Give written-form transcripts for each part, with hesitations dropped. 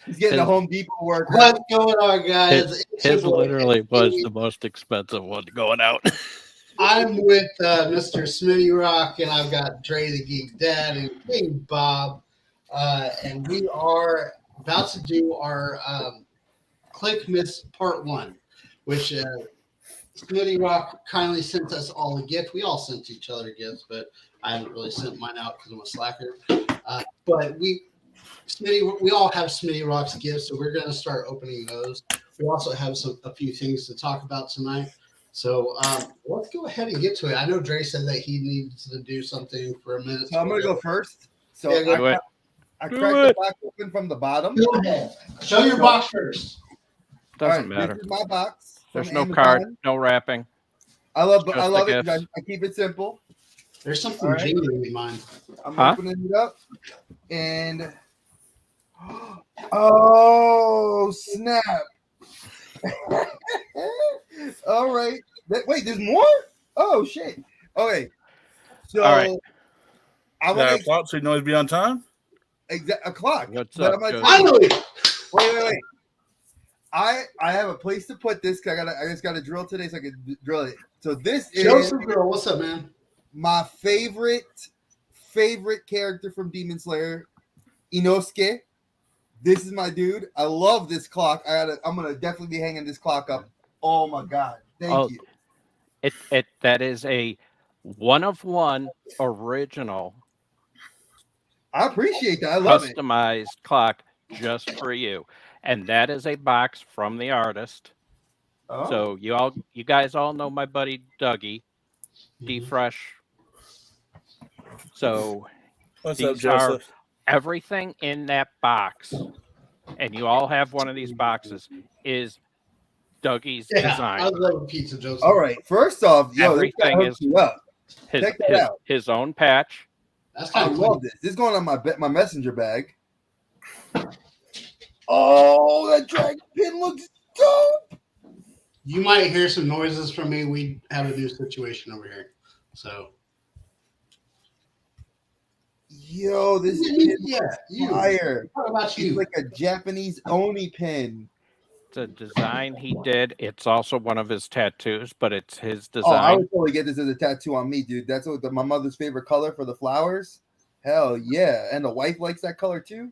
He's getting a Home Depot worker. What's going on, guys? His literally was the most expensive one going out. I'm with Mr. Smitty Rock, and I've got Dre the Geek Dad and King Bob, and we are about to do our Kliq Miss Part 1, which Smitty Rock kindly sent us all a gift. We all sent each other gifts, but I haven't really sent mine out because I'm a slacker. But we all have Smitty Rock's gifts, so we're going to start opening those. We also have a few things to talk about tonight. So let's go ahead and get to it. I know Dre said that he needs to do something for a minute. So I'm going to go first. So yeah, I cracked the box open from the bottom. Go ahead. Show your box first. Doesn't matter. This is my box. There's no card, no wrapping. I love it. I keep it simple. There's something genuine in mine. I'm opening it up, and oh snap! All right. Wait, there's more? Oh shit. Okay. So all right. I want to so you know be on time. A clock. What's but up? Finally. Wait. I have a place to put this. I just got to drill today, so I can drill it. So this is Joseph Girl. What's up, man? My favorite character from Demon Slayer, Inosuke. This is my dude. I love this clock. I'm gonna definitely be hanging this clock up. Oh my god! Thank you. That is a 1-of-1 original. I appreciate that. I love it. Customized clock just for you, and that is a box from the artist. Oh. So you guys all know my buddy Dougie, D-Fresh. So what's these up, Joseph? Everything in that box, and you all have one of these boxes, is Dougie's design. I love pizza, Joseph. All right, first off, everything is his own patch. That's kind of love this. This is going on my messenger bag. Oh, that dragon pin looks dope. You might hear some noises from me. We have a new situation over here, so. Yo, this is fire. What about you? It's like a Japanese Oni pin. It's a design he did. It's also one of his tattoos, but it's his design. Oh, I would totally get this as a tattoo on me, dude. That's my mother's favorite color for the flowers. Hell yeah. And the wife likes that color too.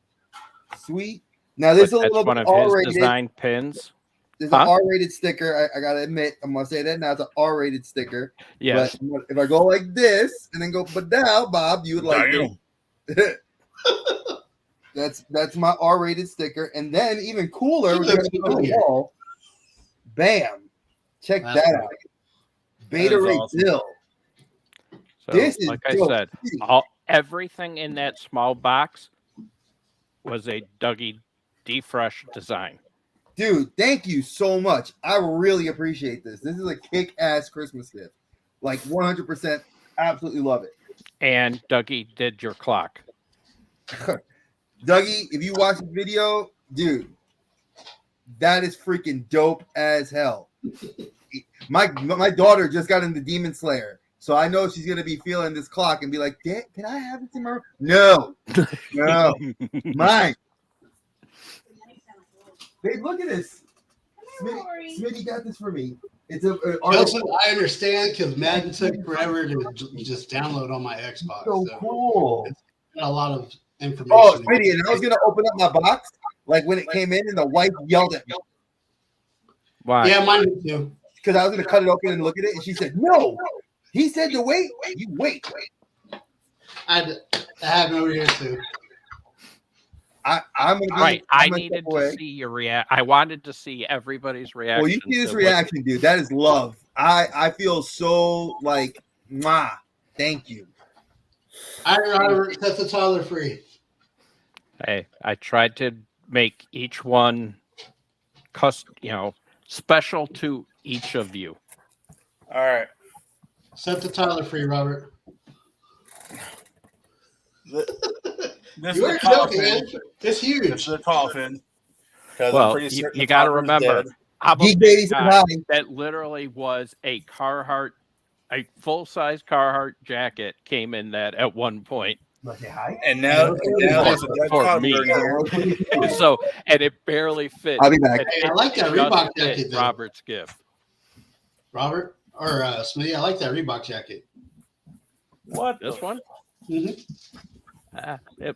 Sweet. Now, this is a little one bit of R-rated. his design pins. There's an R-rated sticker. I gotta admit, I'm gonna say that now. It's an R-rated sticker. Yes. But if I go like this and then go, but now, Bob, you would like it. That's my R-rated sticker, and then even cooler, we're gonna put the wall. Bam! Check that out. Beta Ray Bill. So, this is like I said, everything in that small box was a Dougie D-Fresh design. Dude, thank you so much. I really appreciate this. This is a kick-ass Christmas gift. Like 100%, absolutely love it. And Dougie did your clock. Dougie, if you watch the video, dude, that is freaking dope as hell. My daughter just got into Demon Slayer, so I know she's gonna be feeling this clock and be like, "Can I have it tomorrow?" No, mine. Babe, look at this. Smitty got this for me. It's Joseph, I understand because Madden took forever to just download on my Xbox. So cool. It's got a lot of information. Oh, Smitty, and I was gonna open up my box like when it came in, and the wife yelled at me. Why? Yeah, mine too. Because I was gonna cut it open and look at it, and she said, "No." He said to wait. You wait. I have no over here too. I'm gonna right. I needed to see your react. I wanted to see everybody's reaction. Well, you see this reaction, dude. That is love. I feel so like, mwah. Thank you. I set the toddler free. Hey, I tried to make each one, special to each of you. All right. Set the toddler free, Robert. This you is are joking, man. It's huge. This is a coffin. Well, you got to remember, that literally was a Carhartt, a full-size Carhartt jacket came in that at one point. And now there's a dead For toddler me. in here. So, and it barely fit. I'll be back. Hey, I like that Just Reebok fit jacket, though. Robert's gift. Robert or Smitty, I like that Reebok jacket. What? This one? Mm-hmm. It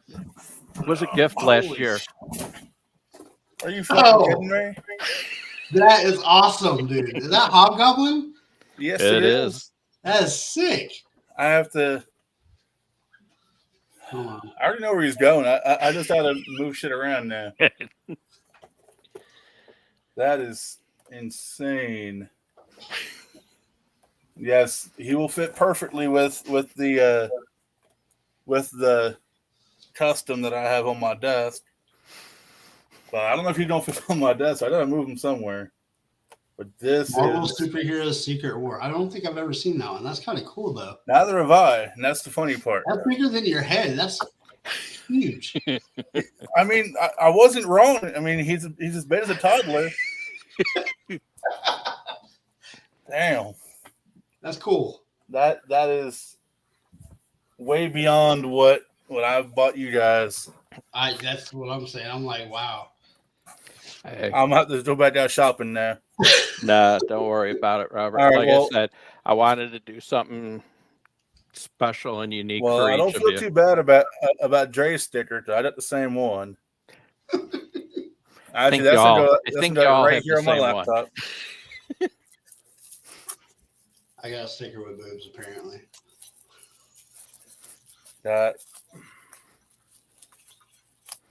was a gift last year. Are you fucking kidding me? That is awesome, dude. Is that Hobgoblin? Yes, It is. That is sick. I have to. Hold on. I already know where he's going. I just had to move shit around now. That is insane. Yes, he will fit perfectly with the custom that I have on my desk. But I don't know if he don't fit on my desk. So I gotta move him somewhere. But this Marvel is Superheroes Secret War. I don't think I've ever seen that one. That's kind of cool, though. neither have I, and that's the funny part. That's bigger than your head. That's huge. I mean, I wasn't wrong. I mean, he's as big as a toddler. Damn, That's cool. that is way beyond what I've bought you guys. That's what I'm saying. I'm like, wow. Hey, I'm gonna have to go back out shopping now. nah, don't worry about it, Robert. All right, Like well- I said, I wanted to do something special and unique Well, for I don't each of feel you. too bad about Dre's sticker. I got the same one. Actually, think that's y'all- gonna go, I that's think gonna go y'all right have here the on my same one. laptop. I got a sticker with boobs, apparently.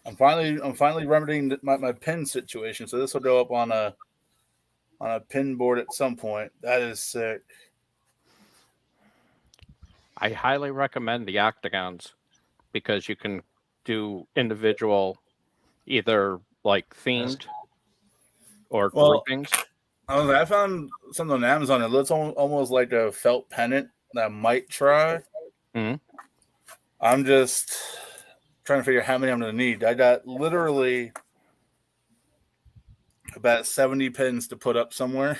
I'm finally remedying my pin situation. So this will go up on a pin board at some point. That is sick. I highly recommend the octagons because you can do individual, either like themed or Well, groupings. I found something on Amazon. It looks almost like a felt pennant that I might try. Mhm. I'm just trying to figure out how many I'm going to need. I got literally about 70 pins to put up somewhere.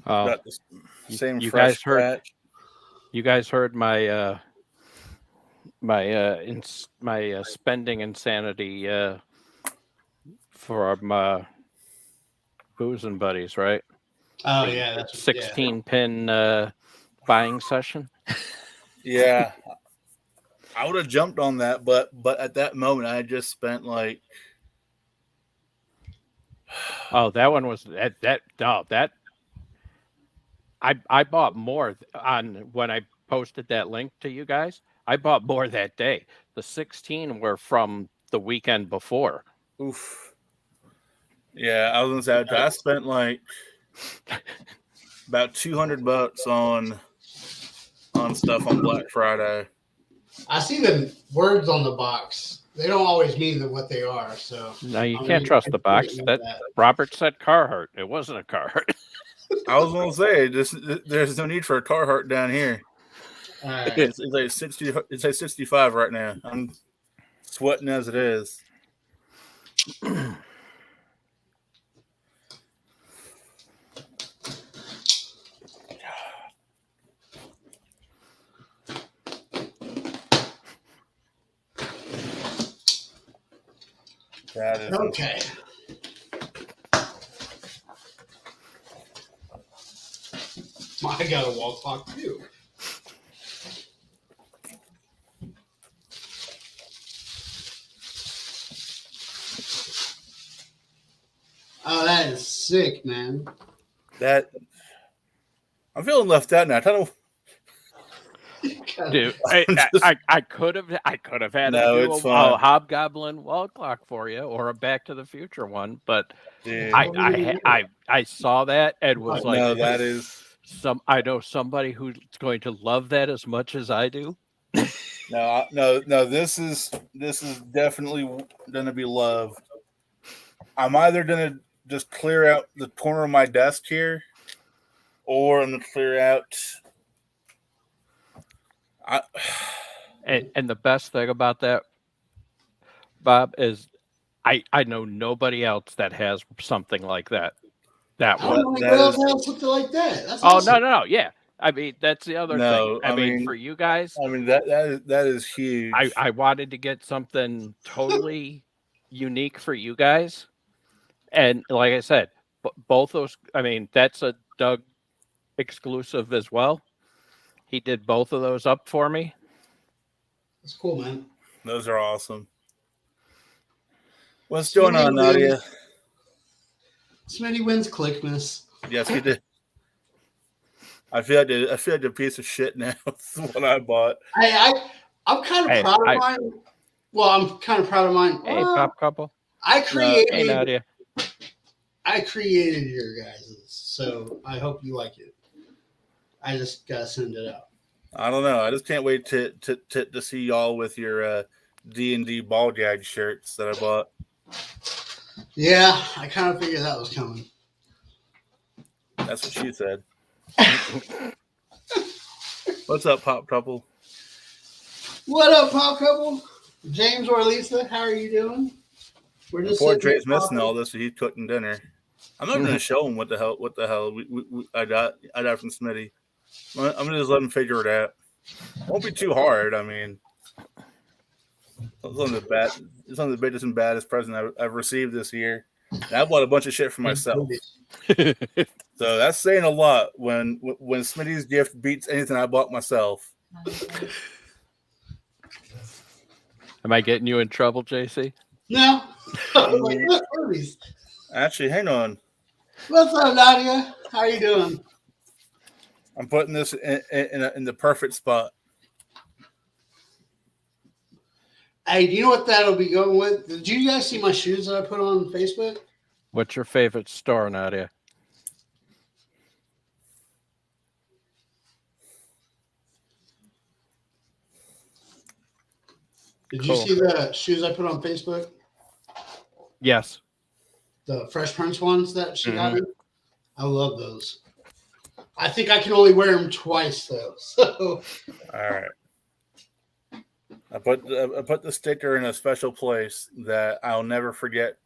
Oh, Got the same you fresh guys heard- batch. you guys heard my my spending insanity for my boozing buddies, right? Oh, yeah. That's 16 pin buying session. Yeah. I would have jumped on that, but at that moment I had just spent like Oh, that one was that I bought more on when I posted that link to you guys. I bought more that day. The 16 were from the weekend before. oof. Yeah, I was gonna say I spent like about $200 on stuff on Black Friday. I see the words on the box. They don't always mean what they are. So No, you I can't mean, trust I the box. agree That with Robert said Carhartt. It wasn't a Carhartt. I was gonna say there's no need for a Carhartt down here. All right. It's like 60. It's like 65 right now. I'm sweating as it is. That is Okay. I got a wall clock too. Oh, that is sick, man. that. I'm feeling left out now. I don't. Dude, I could have had No, to do it's a fine. Hobgoblin wall clock for you or a Back to the Future one, but Dude, I saw that and was like, no, that is I know somebody who's going to love that as much as I do. no. This is definitely gonna be loved. I'm either gonna just clear out the corner of my desk here, or I'm gonna clear out. And the best thing about that, Bob, is I know nobody else that has something like that. That I one. don't know That anybody else is- has something like that. That's Oh awesome. no, yeah. I mean, that's the other No, thing. I mean, for you guys, that is huge. I wanted to get something totally unique for you guys. And like I said, both those, I mean, that's a Doug exclusive as well. He did both of those up for me. That's cool, man. Those are awesome. What's going on, Nadia? Smitty wins Kliqmas. Yes, he did. I feel like the piece of shit now. That's what I bought. I'm kind of proud of mine. Well, I'm kind of proud of mine. Hey, Pop Couple. I created. Hey, Nadia. I created your guys', so I hope you like it. I just gotta send it out. I don't know. I just can't wait to see y'all with your D&D ball gag shirts that I bought. Yeah, I kind of figured that was coming. That's what she said. What's up, Pop Couple? What up, Pop Couple? James or Lisa, how are you doing? We're just Poor Dre's missing all this, so he's cooking dinner. I'm not going to show him what the hell I got from Smitty. I'm going to just let him figure it out. Won't be too hard. I mean, it's one of the biggest and baddest presents I've received this year. And I bought a bunch of shit for myself. So that's saying a lot when Smitty's gift beats anything I bought myself. Am I getting you in trouble, JC? No. Actually, hang on. What's up, Nadia? How are you doing? I'm putting this in the perfect spot. Hey, do you know what that'll be going with? Did you guys see my shoes that I put on Facebook? What's your favorite store, Nadia? Did you see the shoes I put on Facebook? Yes. The Fresh Prince ones that she got me? I love those. I think I can only wear them twice, though. So. All right. I put the sticker in a special place that I'll never forget.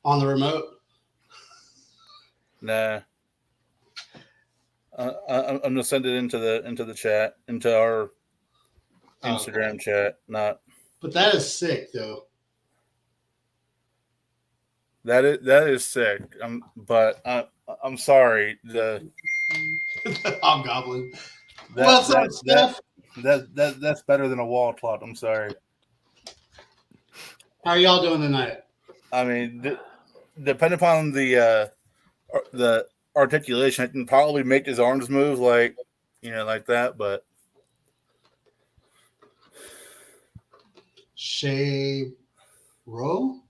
On the remote? Nah. I'm gonna send it into the chat, into our Instagram chat. Not. But that is sick, though. That is sick. I'm sorry. The Hobgoblin. What's up, Steph? That's better than a wall clock. I'm sorry. How are y'all doing tonight? I mean, depending upon the articulation, I can probably make his arms move like that, but Shay Rowe?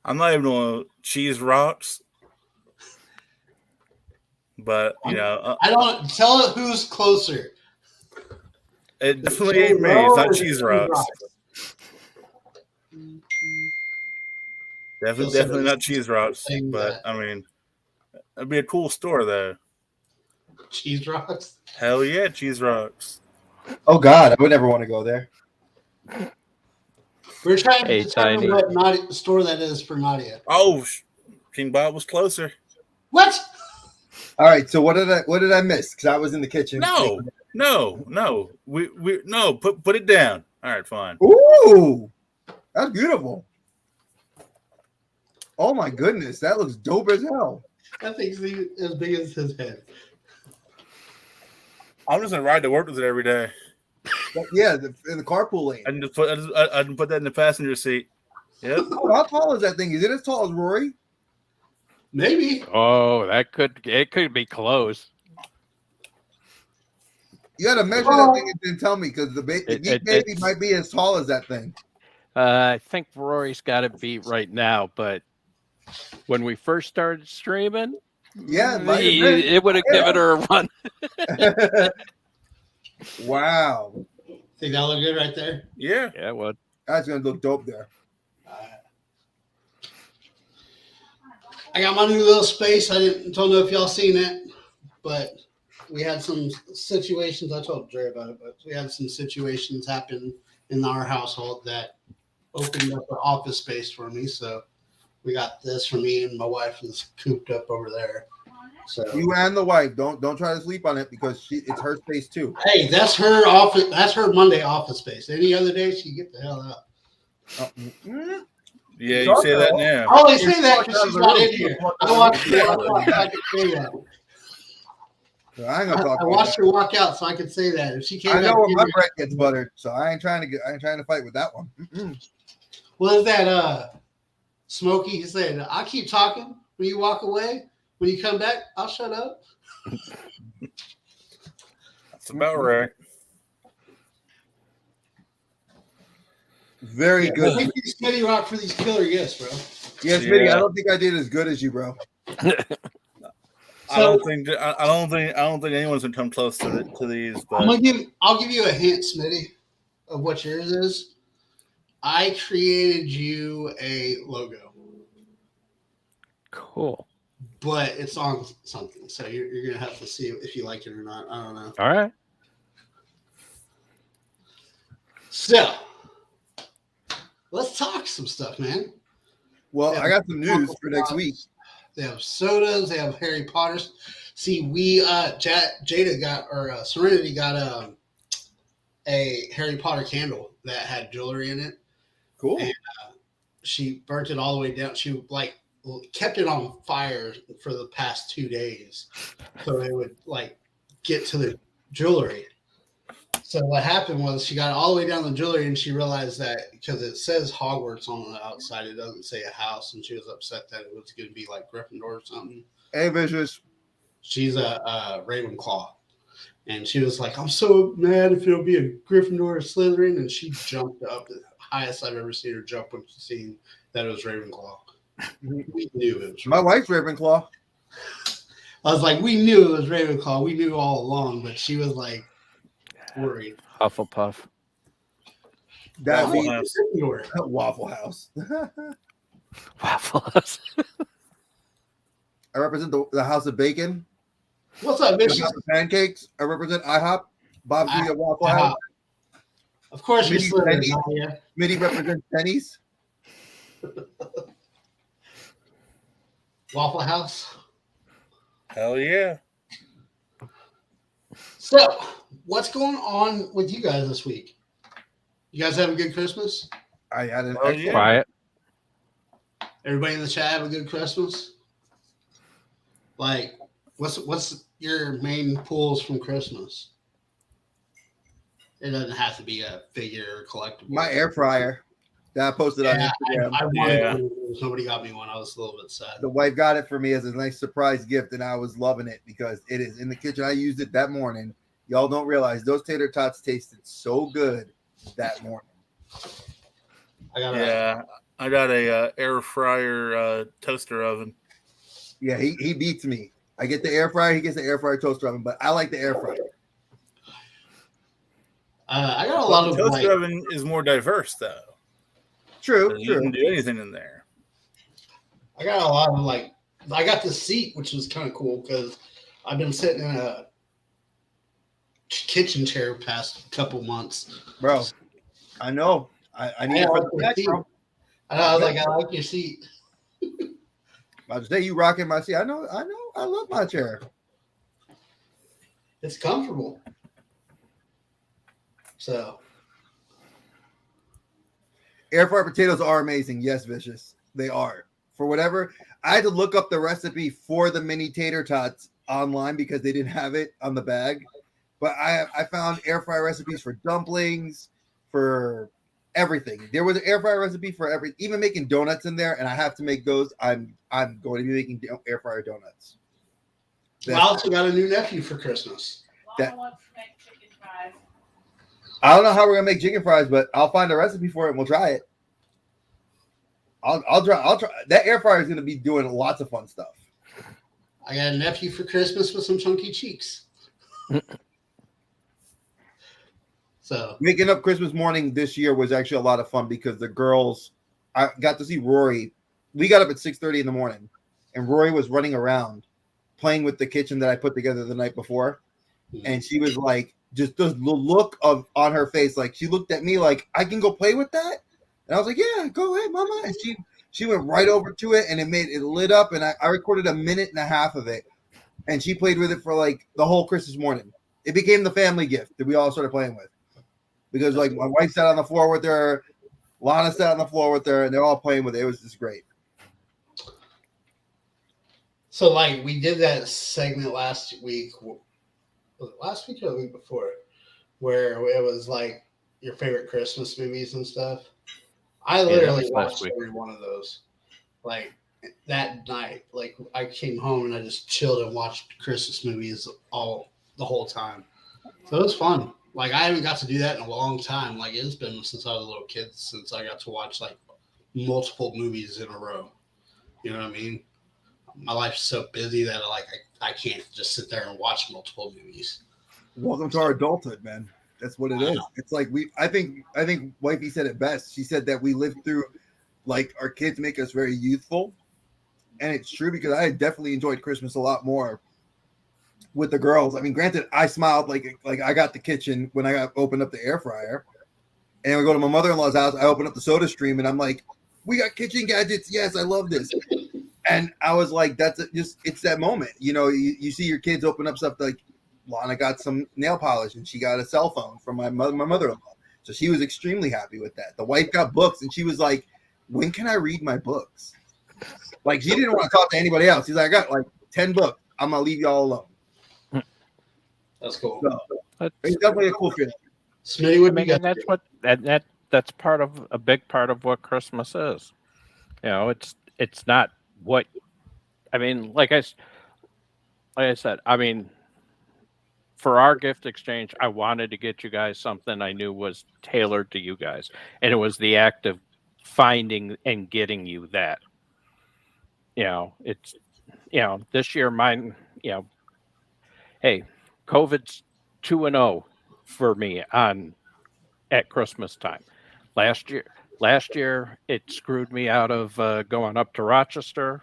I'm not even on cheese rocks. But I don't tell it who's closer. It definitely ain't me. It's not cheese rocks. Definitely not cheese rocks. But I mean, it'd be a cool store though. Cheese rocks? Hell yeah, cheese rocks. Oh God, I would never want to go there. We're trying to determine what store that is for Nadia. Oh, King Bob was closer. What? All right, so what did I miss? Because I was in the kitchen. No. We put it down. All right, fine. Ooh, that's beautiful. Oh my goodness, that looks dope as hell. That thing's as big as his head. I'm just gonna ride to work with it every day. Yeah, in the carpool lane. I can put that in the passenger seat. Yep. Oh, how tall is that thing? Is it as tall as Rory? Maybe. Oh, it could be close. You got to measure that thing and then tell me, because the baby might be as tall as that thing. I think Rory's got it beat right now, but when we first started streaming, it would have given her a run. Wow. Think that look good right there? Yeah. Yeah, it would. That's going to look dope there. I got my new little space. Don't know if y'all seen it, but we had some situations. I told Dre about it, but we had some situations happen in our household that opened up an office space for me. So we got this for me, and my wife is cooped up over there. So You and the wife don't try to sleep on it because it's her space too. hey, that's her office. That's her Monday office space. Any other day, she get the hell out. Yeah, you say that now. I only say that because she's not in here. I watched her walk out so I can say that. So I ain't gonna talk. I watched her walk out so I could say that. If she came, I know back where in my here- bread gets buttered, so I ain't trying to fight with that one. What is that? Smokey, he said, "I'll keep talking when you walk away. When you come back, I'll shut up." That's about right. Very good. Thank you, Smitty Rock, for these killer gifts, bro. Yes, Mitty, I don't think I did as good as you, bro. I don't think anyone's gonna come close to these. But I'll give you a hint, Smitty, of what yours is. I created you a logo, Cool. but it's on something, so you're gonna have to see if you like it or not. I don't know. All right. So let's talk some stuff, man. Well, Yeah. I got some news for next week. They have sodas. They have Harry Potters. See, we Jada got or Serenity got a Harry Potter candle that had jewelry in it. Cool. And she burnt it all the way down. She kept it on fire for the past 2 days, so they would get to the jewelry. So what happened was she got all the way down the jewelry, and she realized that because it says Hogwarts on the outside, it doesn't say a house, and she was upset that it was going to be like Gryffindor or something. Hey, Vicious. She's a Ravenclaw, and she was like, "I'm so mad if it'll be a Gryffindor or Slytherin," and she jumped up the highest I've ever seen her jump when she seen that it was Ravenclaw. We knew it was. My wife's Ravenclaw. I was like, we knew it was Ravenclaw. We knew all along, but she was like worried. Hufflepuff. That Waffle means House. Waffle House. Waffles. I represent the House of Bacon. What's up, The Vicious? House of Pancakes. I represent IHOP. Bob's Vegan Waffle IHOP. House. Of course, you're Mini Slytherin, pennies. Nadia. Mitty represents Pennies. Waffle House. Hell yeah. So, what's going on with you guys this week? You guys have a good Christmas? I had an Oh, excellent. yeah. Quiet. Everybody in the chat have a good Christmas? Like, what's your main pulls from Christmas? It doesn't have to be a figure or collectible. My air fryer that I posted on Yeah, Instagram. I wanted Yeah. one. Somebody got me one. I was a little bit sad. The wife got it for me as a nice surprise gift, and I was loving it because it is in the kitchen. I used it that morning. Y'all don't realize those tater tots tasted so good that morning. I got Yeah, I got a air fryer toaster oven. Yeah, he beats me. I get the air fryer. He gets the air fryer toaster oven, but I like the air fryer. I got a lot The of toaster oven is more diverse though. True, You true. can do anything in there. I got a lot of I got the seat, which was kind of cool because I've been sitting in a kitchen chair past couple months. Bro, I know. I need Yeah, it for I the like next the bro. I was like, I like your seat. I was say you rocking my seat. I know. I love my chair. It's comfortable. So Air fried potatoes are amazing. Yes, Vicious. They are. For whatever, I had to look up the recipe for the mini tater tots online because they didn't have it on the bag. But I found air fryer recipes for dumplings, for everything. There was an air fryer recipe for everything, even making donuts in there, and I have to make those. I'm going to be making air fryer donuts. I also got a new nephew for Christmas. That- Mama wants to make chicken fries. I don't know how we're gonna make chicken fries, but I'll find a recipe for it and we'll try it. I'll try. That air fryer is gonna be doing lots of fun stuff. I got a nephew for Christmas with some chunky cheeks. So Waking up Christmas morning this year was actually a lot of fun because the girls, I got to see Rory. We got up at 6:30 in the morning, and Rory was running around playing with the kitchen that I put together the night before, and she was like, just the look on her face, like she looked at me like, I can go play with that, and I was like, yeah, go ahead, mama, and she went right over to it, and it lit up, and I recorded a minute and a half of it. and she played with it for like the whole Christmas morning. It became the family gift that we all started playing with because like my wife sat on the floor with her, Lana sat on the floor with her, and they're all playing with it. It was just great. So, like, we did that segment last week. Was it last week or the week before? Where it was like your favorite Christmas movies and stuff. I literally watched every one of those. Like, that night, like, I came home and I just chilled and watched Christmas movies the whole time. So it was fun. Like, I haven't got to do that in a long time. Like, it's been since I was a little kid since I got to watch, like, multiple movies in a row. You know what I mean? My life's so busy that I can't just sit there and watch multiple movies. Welcome to our adulthood, man. That's what it is. It's like I think wifey said it best. She said that we lived through, like, our kids make us very youthful, and it's true because I definitely enjoyed Christmas a lot more with the girls. I mean, granted, I smiled like I got the kitchen when I opened up the air fryer, and we go to my mother-in-law's house. I open up the Soda Stream, and I'm like, "We got kitchen gadgets. Yes, I love this." And I was like, it's that moment. You know, you see your kids open up stuff like Lana got some nail polish and she got a cell phone from my mother-in-law. So she was extremely happy with that. The wife got books and she was like, when can I read my books? Like, she didn't want to talk to anybody else. She's like, I got like 10 books. I'm going to leave y'all alone. That's cool. So, it's definitely a cool feeling. Smitty would be and that's what that's part of a big part of what Christmas is. You know, it's not what I mean. Like I said, I mean, for our gift exchange, I wanted to get you guys something I knew was tailored to you guys, and it was the act of finding and getting you that. You know, it's this year mine. You know, hey, COVID's 2-0 for me at Christmas time. Last year it screwed me out of going up to Rochester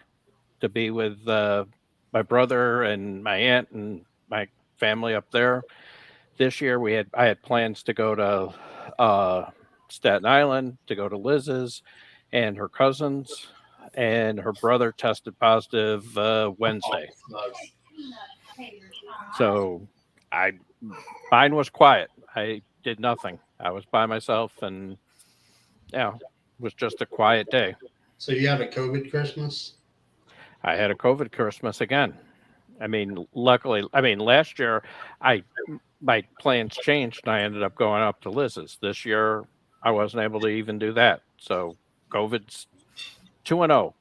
to be with my brother and my aunt and my family up there. This year I had plans to go to Staten Island, to go to Liz's and her cousins, and her brother tested positive Wednesday. So mine was quiet. I did nothing. I was by myself, and it was just a quiet day. So you had a COVID Christmas? I had a COVID Christmas again. I mean, luckily, last year my plans changed and I ended up going up to Liz's. This year I wasn't able to even do that. So COVID's 2-0.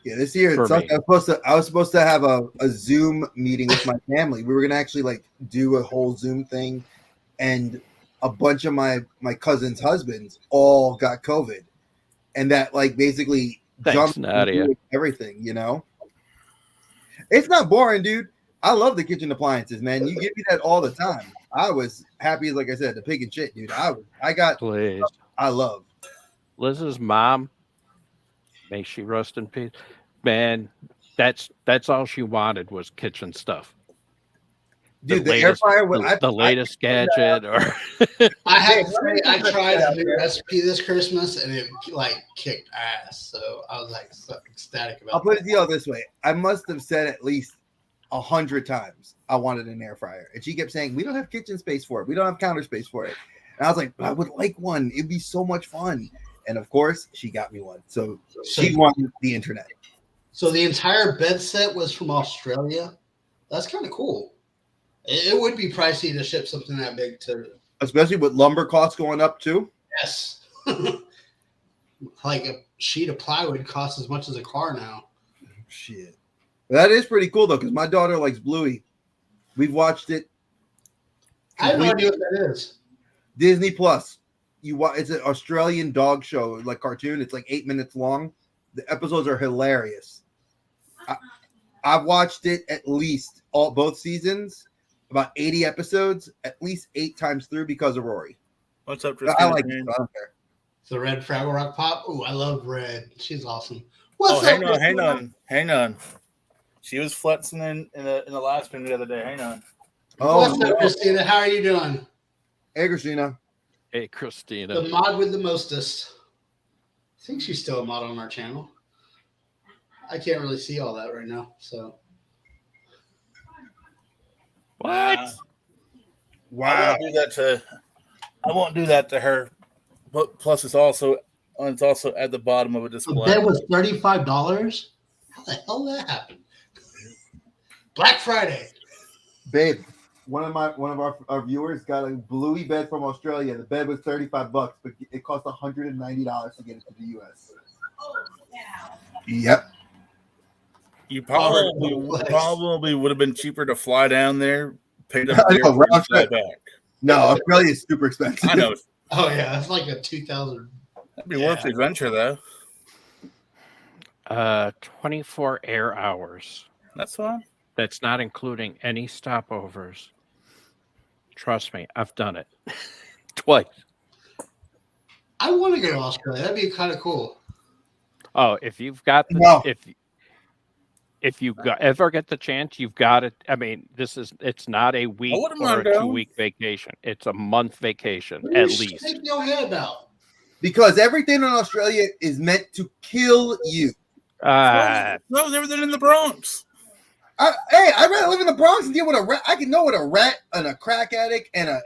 Yeah, this year I was supposed to have a Zoom meeting with my family. We were gonna actually like do a whole Zoom thing, and a bunch of my cousins' husbands all got COVID, and that like basically jumped everything. You know, it's not boring, dude. I love the kitchen appliances, man. You give me that all the time. I was happy, like I said, the pig and shit, dude. I love Liz's mom. May she rest in peace. Man, that's all she wanted was kitchen stuff. Dude, the air fryer was the latest gadget. Or I have to say, I tried a new recipe this Christmas and it like kicked ass. So I was like so ecstatic about it. I'll put it to you this way. I must have said at least 100 times I wanted an air fryer. And she kept saying, we don't have kitchen space for it. We don't have counter space for it. And I was like, I would like one. It'd be so much fun. And of course, she got me one. So she won the internet. So the entire bed set was from Australia. That's kind of cool. It would be pricey to ship something that big to, especially with lumber costs going up too. Yes. Like a sheet of plywood costs as much as a car now. Shit. That is pretty cool though, because my daughter likes Bluey. We've watched it. I have no idea what that is. Disney Plus. It's an Australian dog show, like cartoon. It's like 8 minutes long. The episodes are hilarious. I've watched it at least both seasons, about 80 episodes, at least 8 times through because of Rory. What's up, I like it. I don't care. The Red Fraggle Rock Pop. Oh, I love Red. She's awesome. Hang on. She was flexing in the last one the other day. Hang on. What's up, Christina? How are you doing? Hey, Christina. Hey, Christina. The mod with the mostest. I think she's still a mod on our channel. I can't really see all that right now. So What? I Wow. won't do that to her. But plus, it's also at the bottom of a The display. bed was $35. How the hell did that happen? Black Friday. Babe, one of our viewers got a bluey bed from Australia. The bed was $35, but it cost $190 to get it to the US. Yep. You probably would have been cheaper to fly down there, pick up I the know, airport, and round fly trip. back. No, Australia is super expensive. I know. Oh yeah, that's like a 2000. That'd be worth the adventure, though. 24 air hours. That's fine. That's not including any stopovers. Trust me, I've done it twice. I want to go to Australia. That'd be kind of cool. Oh, if you've got the No. if you ever get the chance, you've got it. I mean, it's not a week wouldn't or mind a going. 2-week vacation. It's a month vacation What are at you least. shaking your head about? Because everything in Australia is meant to kill you. No, everything in the Bronx. Hey, I'd rather live in the Bronx and deal with a rat. I can know what a rat and a crack addict and a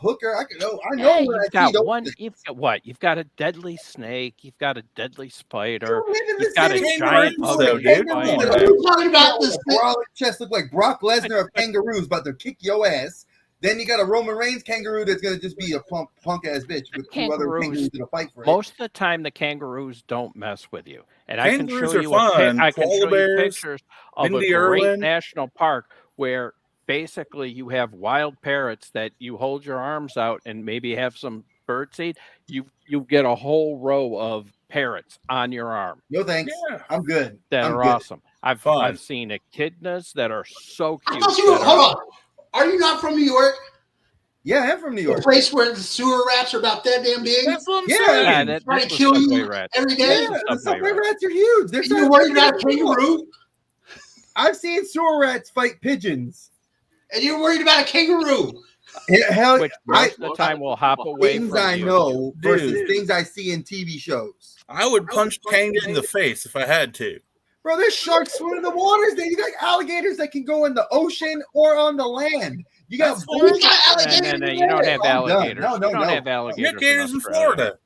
hooker. I know Hey, where you've I see got those one. things. You've got what? You've got a deadly snake. You've got a deadly spider. You live in the You've got a city. giant Kangaroos, ugly though, dude. Kangaroos. spider. What are you talking about? This The brolic chest look like Brock Lesnar of kangaroos about to kick your ass. Then you got a Roman Reigns kangaroo that's gonna just be a punk ass bitch with two other Kangaroos- kangaroos in a fight for it. Most of the time, the kangaroos don't mess with you, and I can Kangaroos show are you fun. I can Koala show you bears, pictures of Mindy a great Irwin. national park where basically you have wild parrots that you hold your arms out and maybe have some birdseed. You get a whole row of parrots on your arm No thanks. Yeah. I'm good. that I'm are good. awesome. I've Fun. seen echidnas that are so I cute. thought you were. that Hold are- on. Are you not from New York? Yeah, I'm from New The York. place where the sewer rats are about that damn big? That's what I'm Yeah. saying. Yeah, that, Trying this to was kill subway you rats. every Yeah, day? the Subway subway rats. rats are huge. They're And you're worried about a kangaroo? I've seen sewer rats fight pigeons. And you're worried about a kangaroo? Hell, Which most of the time will hop away things from I you. know versus Dude. things I see in TV shows. I would punch Kanga in the face if I had to. Bro, there's sharks swimming in the waters. Then you got alligators that can go in the ocean or on the land. You got That's bulls. You got alligators No, in you don't there? have I'm done. alligators. No, You don't no. have alligators. Nick Gators in Australia. Florida.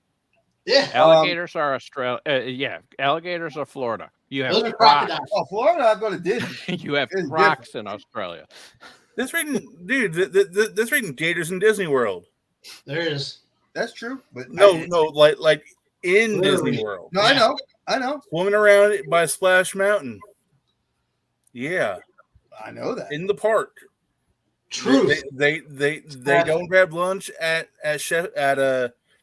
Yeah. Alligators are Australia. Yeah, alligators are Florida. You have Those are crocs. crocodiles. Oh, Florida, I go to Disney. You have It's crocs in Australia. This reading, dude. This reading Gators in Disney World. There it is. That's true, but No, like in Literally. Disney World, no, I know, swimming around by Splash Mountain. Yeah, I know that. in the park. Truth. They don't grab lunch at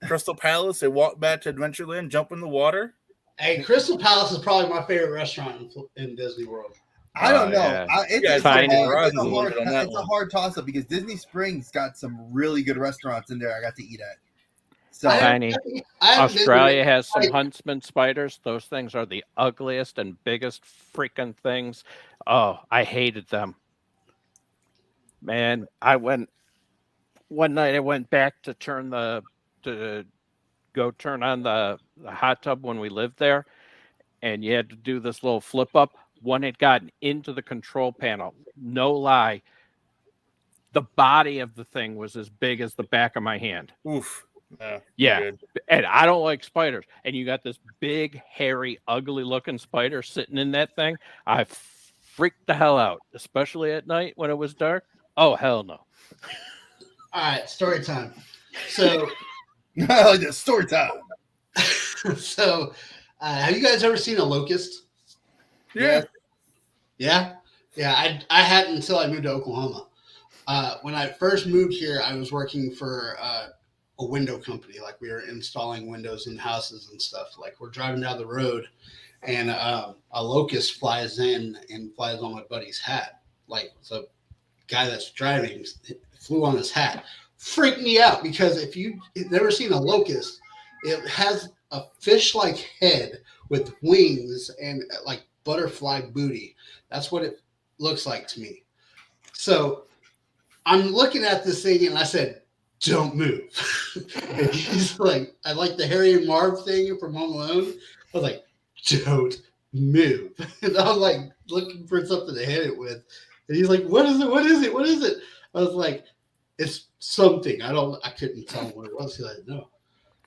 Crystal Palace. They walk back to Adventureland, jump in the water. Hey, Crystal Palace is probably my favorite restaurant in Disney World. I don't know. Yeah. Yeah, It's Tiny. a hard toss up because Disney Springs got some really good restaurants in there. I got to eat at. So Tiny. I haven't been Australia there. has some huntsman spiders. Those things are the ugliest and biggest freaking things. Oh, I hated them. Man, I went one night. I went back to turn on the hot tub when we lived there, and you had to do this little flip up. One had gotten into the control panel. No lie, the body of the thing was as big as the back of my hand. Oof. Yeah. Good. And I don't like spiders. And you got this big, hairy, ugly looking spider sitting in that thing. I freaked the hell out, especially at night when it was dark. Oh, hell no. All right, story time. So, I like that story time. have you guys ever seen a locust? Yeah. Yeah, I hadn't until I moved to Oklahoma. When I first moved here, I was working for a window company. Like, we were installing windows in houses and stuff. Like, we're driving down the road, and a locust flies in and flies on my buddy's hat. Like, the guy that's driving flew on his hat. Freaked me out because if you've never seen a locust, it has a fish-like head with wings and like butterfly booty. That's what it looks like to me. So I'm looking at this thing and I said, "Don't move." And he's like, I like the Harry and Marv thing from Home Alone. I was like, "Don't move." And I'm like looking for something to hit it with. And he's like, what is it? What is it? What is it? I was like, it's something. I couldn't tell him what it was because I didn't know.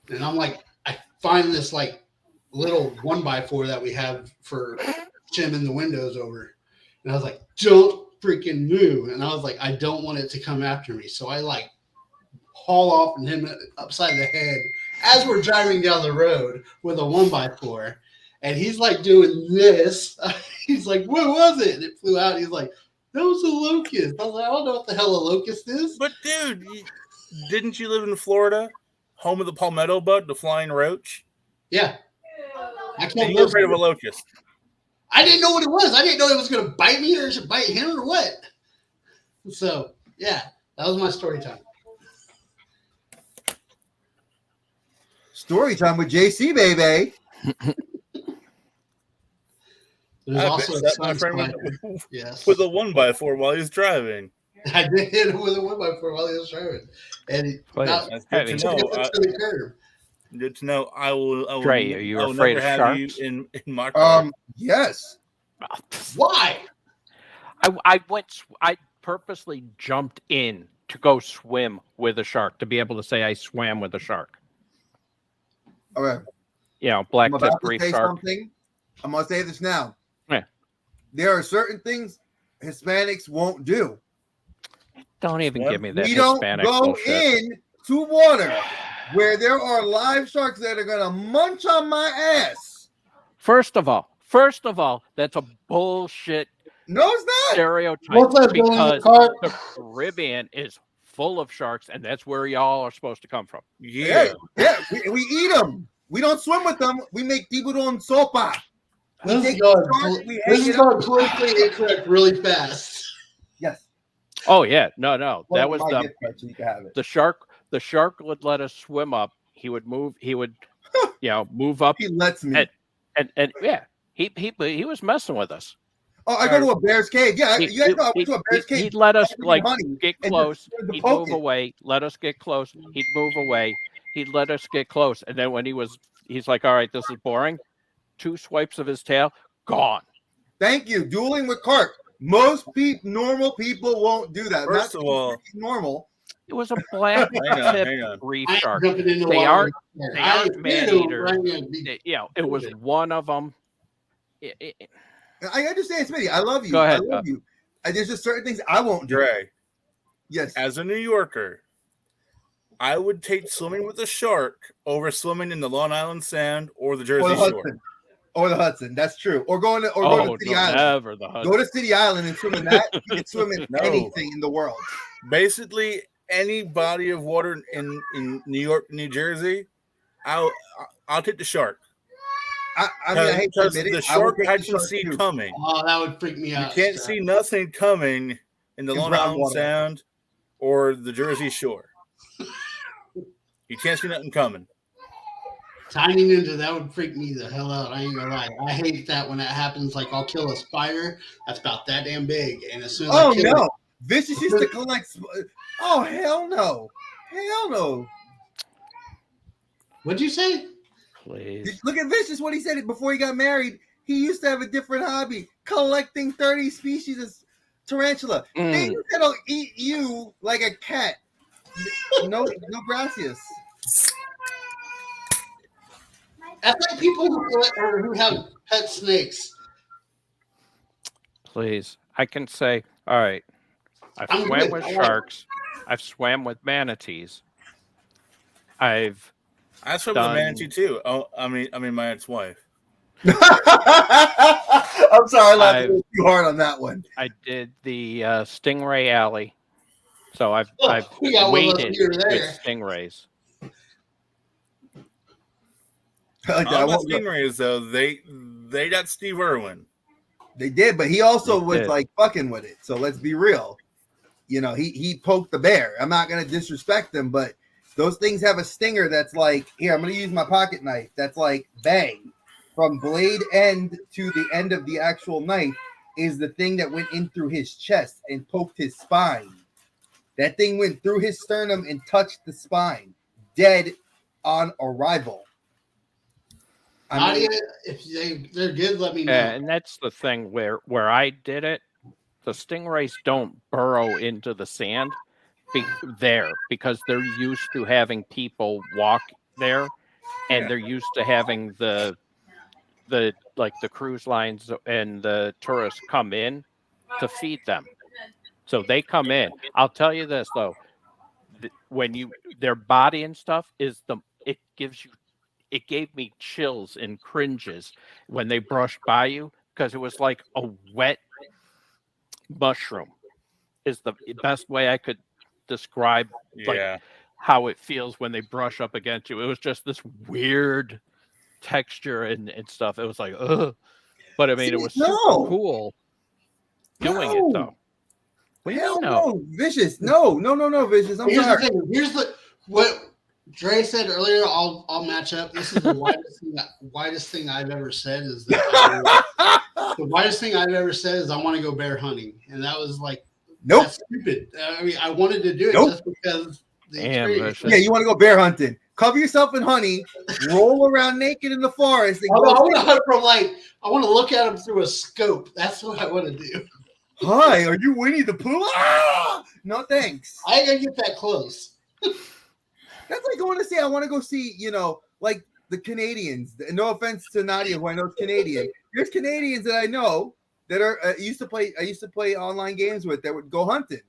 And I'm like, I find this like little 1x4 that we have for shimming the windows over. And I was like, don't freaking move. And I was like, I don't want it to come after me. So I like haul off and hit him upside the head as we're driving down the road with a 1x4. And he's like doing this. He's like, what was it? And it flew out. He's like, that was a locust. I was like, I don't know what the hell a locust is. But dude, didn't you live in Florida, home of the palmetto bug, the flying roach? Yeah. And you were afraid of a locust. I didn't know what it was. I didn't know it was going to bite me or bite him or what. So, yeah, that was my story time. Story time with JC, baby. There's also a my sun friend spider. Yes. with a 1x4 while he's driving. I did hit him with a 1x4 while he was driving. And he That's good to know. to the curb. Good to know. I will Trey, are you I will afraid never of have sharks? you in my car. Yes. Why? I purposely jumped in to go swim with a shark to be able to say I swam with a shark. Okay. You know, black I'm tip about to reef say shark. something. I'm gonna say this now. Yeah. There are certain things Hispanics won't do. Don't even give me that We don't Hispanic go bullshit. in to water where there are live sharks that are gonna munch on my ass. First of all, that's a bullshit No, it's not. stereotype What's that doing in the because car? the Caribbean is full of sharks, and that's where y'all are supposed to come from. Yeah. Yeah, we eat them. We don't swim with them. We make tiburon sopa. We This take is going, the shark, we this hang is it up. going politically incorrect really fast. Yes. Oh yeah, no, that Well, was my gift card, so you can have it. the shark. The shark would let us swim up. He would move. He would, move up. He lets me. And yeah, he was messing with us. Oh, I go to a bear's cave. Yeah, you guys know I went to a bear's cave. He'd let us Honey get and close. just the He'd poke move it. away. Let us get close. He'd move away. He'd let us get close. And then when he's like, all right, this is boring. 2 swipes of his tail, gone. Thank you. Dueling with Cart. Most normal people won't do that. First of all, normal. It was a black tip hang on. reef I ain't shark. jumping in the They water. aren't- They I aren't knew man eaters. right now to be- It was one of them. I understand, Smitty. I love you. Go ahead, I love you. There's just certain things I won't do. Dre, Yes. as a New Yorker, I would take swimming with a shark over swimming in the Long Island Sand or the Jersey Or the Shore. Hudson. Or the Hudson. That's true. Or going to City no, Island. never the Hudson. Go to City Island and swim in that. You can swim in No. anything in the world. Basically, any body of water in New York, New Jersey, I'll take the shark. I mean, I hate to Because admit it. the I will shark take I the can shark see too. coming. Oh, that would freak me You out. can't see nothing coming in the In Long brown Island water. Sound or the Jersey Shore. You can't see nothing coming. Tiny Ninja, that would freak me the hell out. I ain't gonna lie. I hate that when that happens. Like, I'll kill a spider that's about that damn big. And as soon as Oh, I kill no. it, Vicious used to collect. Oh, hell no. Hell no. what'd you say? Please. Look at Vicious, what he said before he got married. He used to have a different hobby, collecting 30 species of tarantula. Things that'll eat you like a cat. No gracias. That's like people who have pet snakes. Please. I can say, all right, I've I'm swam good. with I like it. sharks. I've swam with manatees. I swim with a Done. manatee too. Oh, I mean my ex-wife. I'm sorry, I laughed a little too hard on that one. I did the Stingray Alley. So I've We got one less waded here or with there. stingrays. Like that. All the stingrays though, they got Steve Irwin. They did, but he also They was did. like fucking with it. So let's be real. You know, he poked the bear. I'm not gonna disrespect him, but those things have a stinger that's like, here, I'm gonna use my pocket knife. That's like bang. From blade end to the end of the actual knife is the thing that went in through his chest and poked his spine. That thing went through his sternum and touched the spine. Dead on arrival. I mean, Nadia, if they're good, let me know. And that's the thing where I did it. the stingrays don't burrow into the sand because they're used to having people walk there, and they're used to having the cruise lines and the tourists come in to feed them. So they come in. I'll tell you this though, when their body and stuff it gave me chills and cringes when they brushed by you, because it was like a wet mushroom is the best way I could describe how it feels when they brush up against you. It was just this weird texture and stuff. It was like, ugh. But I mean, it was super cool doing it though. What do you mean, no, Vicious. No, Vicious. I'm sorry. Here's what Dre said earlier. I'll match up. This is the widest thing I've ever said is that the widest thing I've ever said is I want to go bear hunting, and that was like, nope, that's stupid. I mean, I wanted to do it just because. Yeah, you want to go bear hunting. Cover yourself in honey, roll around naked in the forest. And I want to hunt from I want to look at them through a scope. That's what I want to do. Hi, are you Winnie the Pooh? Ah! No, thanks. I ain't gonna get that close. That's like going to see. I want to go see, like the Canadians. No offense to Nadia, who I know is Canadian. There's Canadians that I know that are I used to play online games with that would go hunting,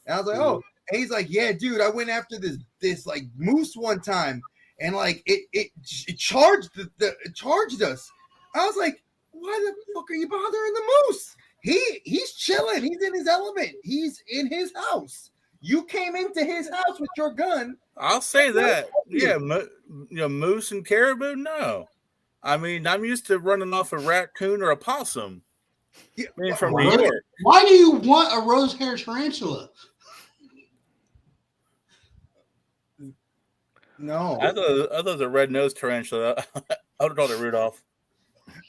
and I was like, oh. And he's like, yeah, dude, I went after this like moose one time, and like it charged it charged us. I was like, why the fuck are you bothering the moose? He's chilling. He's in his element. He's in his house. You came into his house with your gun. I'll say that. Yeah, moose and caribou. No, I mean, I'm used to running off a raccoon or a possum. Yeah, from New York. Why do you want a rose-haired tarantula? No, I thought the red-nosed tarantula. I would call it Rudolph.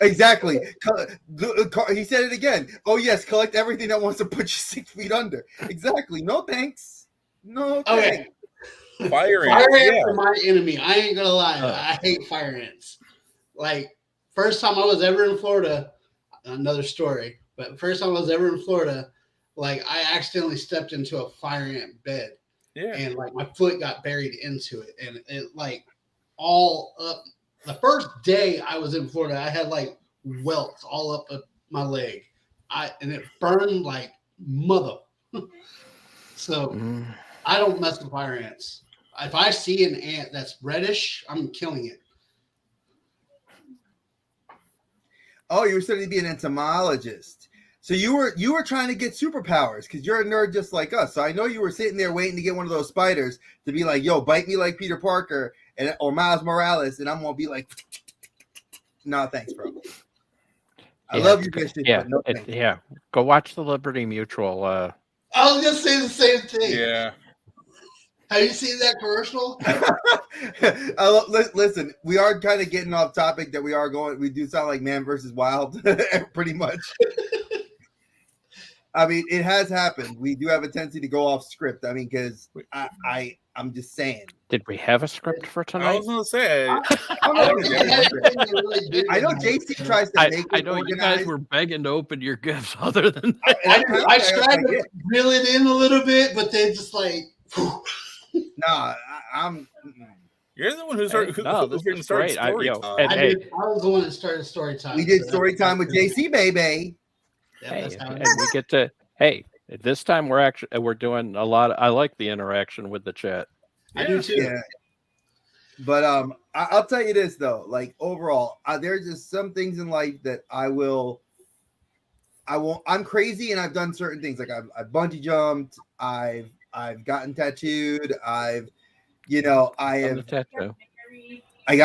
Exactly. He said it again. Oh yes, collect everything that wants to put you 6 feet under. Exactly. No thanks. No thanks. Okay. Fire ants are my enemy. I ain't gonna lie. I hate fire ants. Like, first time I was ever in Florida, another story. But first time I was ever in Florida, like I accidentally stepped into a fire ant bed. Yeah. And like my foot got buried into it, and it like all up. The first day I was in Florida, I had like welts all up my leg. And it burned like mother. So I don't mess with fire ants. If I see an ant that's reddish, I'm killing it. Oh, you were studying to be an entomologist. So you were trying to get superpowers because you're a nerd just like us. So I know you were sitting there waiting to get one of those spiders to be like, yo, bite me like Peter Parker or Miles Morales, and I'm gonna be like, no, thanks, bro. I love your business, but no thanks. Go watch the Liberty Mutual. I was gonna say the same thing. Yeah. Have you seen that commercial? Listen, we are kind of getting off topic. We do sound like Man versus Wild, pretty much. I mean, it has happened. We do have a tendency to go off script. I mean, because I'm just saying. Did we have a script for tonight? I was gonna say. I know JC tries to make. I know you guys were begging to open your gifts. Other than that, I tried to reel it in a little bit, but then just like. Nah, I'm. You're the one who's started story time. I was the one that started story time. We did story time with JC, baby. And we get to this time we're doing a lot. I like the interaction with the chat. I do too. Yeah. But I'll tell you this though, like overall, there's just some things in life that I won't. I'm crazy, and I've done certain things. Like I've bungee jumped. I've gotten tattooed. I got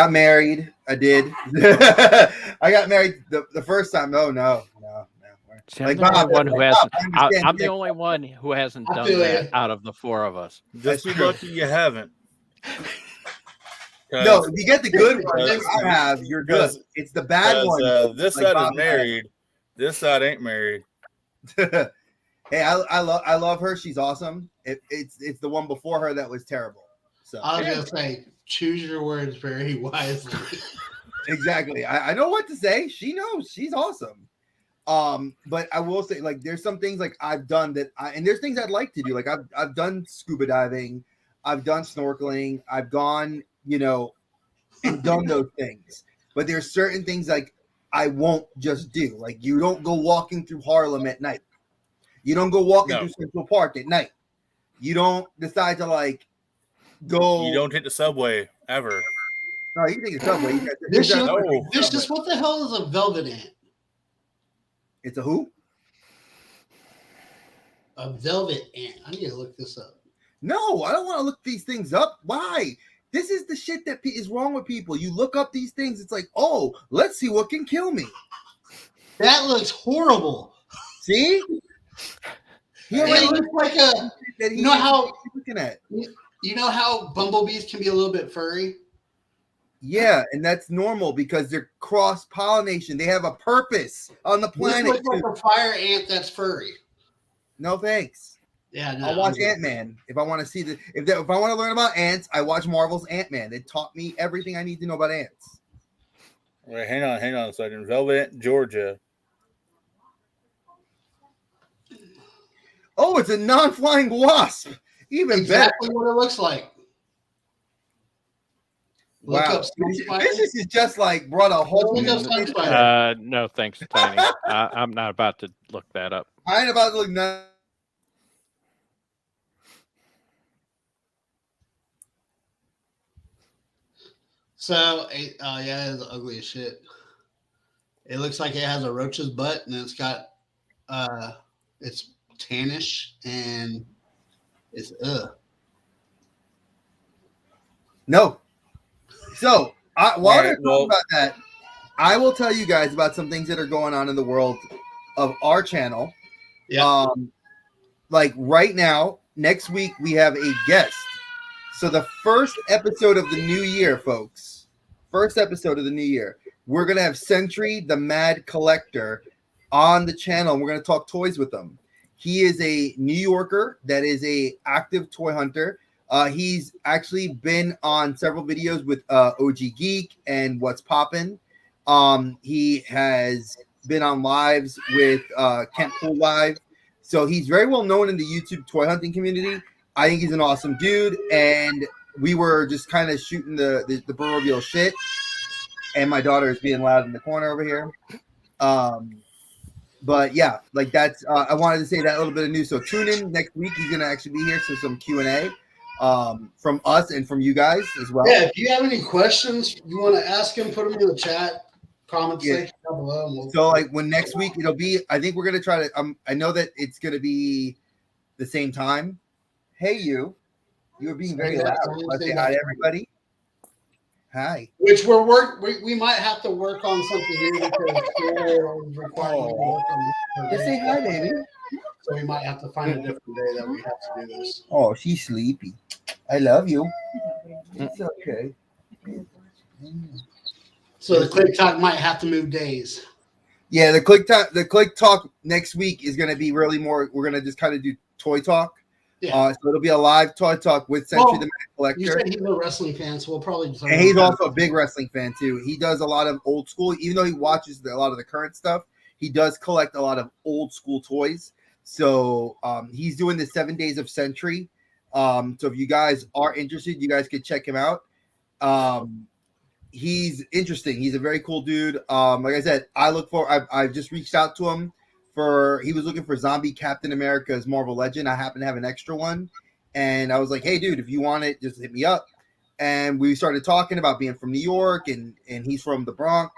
married. I did. I got married the first time. Oh no. See, I'm the only one who hasn't. I'm the only one who hasn't done that out of the four of us. Just be lucky you haven't. No, if you get the good one, I have. You're good. It's the bad one. This side is married. This side ain't married. Hey, I love her. She's awesome. It's the one before her that was terrible. So I was gonna say, choose your words very wisely. Exactly. I know what to say. She knows. She's awesome. But I will say, like, there's some things like I've done and there's things I'd like to do. Like I've done scuba diving, I've done snorkeling, I've gone, and done those things. But there's certain things like I won't just do. Like you don't go walking through Harlem at night. You don't go walking through Central Park at night. You don't decide to like go. You don't hit the subway ever. No, you take the subway. Vicious, what the hell is a velvet ant? It's a who? A velvet ant. I need to look this up. No, I don't want to look these things up. Why? This is the shit that is wrong with people. You look up these things. It's like, oh, let's see what can kill me. That looks horrible. See? It looks like a. You know how looking at. You know how bumblebees can be a little bit furry? Yeah, and that's normal because they're cross-pollination. They have a purpose on the planet. This looks like a fire ant that's furry. No thanks. Yeah, no. I'll watch Ant-Man if I want to see if I want to learn about ants. I watch Marvel's Ant-Man. It taught me everything I need to know about ants. Wait, hang on a second. Velvet Ant, Georgia. Oh, it's a non-flying wasp. Even exactly better. What it looks like. Look wow. This is just like brought a whole. No, thanks, Tiny. I'm not about to look that up. I ain't about to look that. So, yeah, it's ugly as shit. It looks like it has a roach's butt, and it's got, it's tannish, and it's No. So, while they're talking about that, I will tell you guys about some things that are going on in the world of our channel. Yeah. Like right now, next week, we have a guest. So the first episode of the new year, folks, we're going to have Sentry, the Mad Collector, on the channel. And we're going to talk toys with him. He is a New Yorker that is a active toy hunter. He's actually been on several videos with OG Geek and What's Poppin'. He has been on lives with Kent Pool Live. So he's very well known in the YouTube toy hunting community. I think he's an awesome dude. And we were just kind of shooting the proverbial shit. And my daughter is being loud in the corner over here. But yeah, like that's, I wanted to say that little bit of news. So tune in next week. He's going to actually be here. So some Q&A. From us and from you guys as well. Yeah, if you have any questions you want to ask him, put them in the chat, comment section down below. So like when next week it'll be, I think we're gonna try to. I know that it's gonna be the same time. Hey, you were being very loud. Let's say hi to everybody. Hi. Which we might have to work on something here because required. Just say hi, baby. So we might have to find a different day that we have to do this. Oh, she's sleepy. I love you. It's okay. So the Kliq Talk might have to move days. Yeah, the Kliq Talk next week is going to be really more. We're going to just kind of do toy talk. Yeah. So it'll be a live toy talk with Sentry the Man Collector. You said he's a wrestling fan, so we'll probably. And he's also a big wrestling fan too. He does a lot of old school, even though he watches a lot of the current stuff. He does collect a lot of old school toys. So he's doing the 7 days of Sentry. So if you guys are interested, you guys could check him out. He's interesting. He's a very cool dude. Like I said, I've just reached out to him he was looking for Zombie Captain America's Marvel Legend. I happen to have an extra one. And I was like, hey dude, if you want it, just hit me up. And we started talking about being from New York and he's from the Bronx.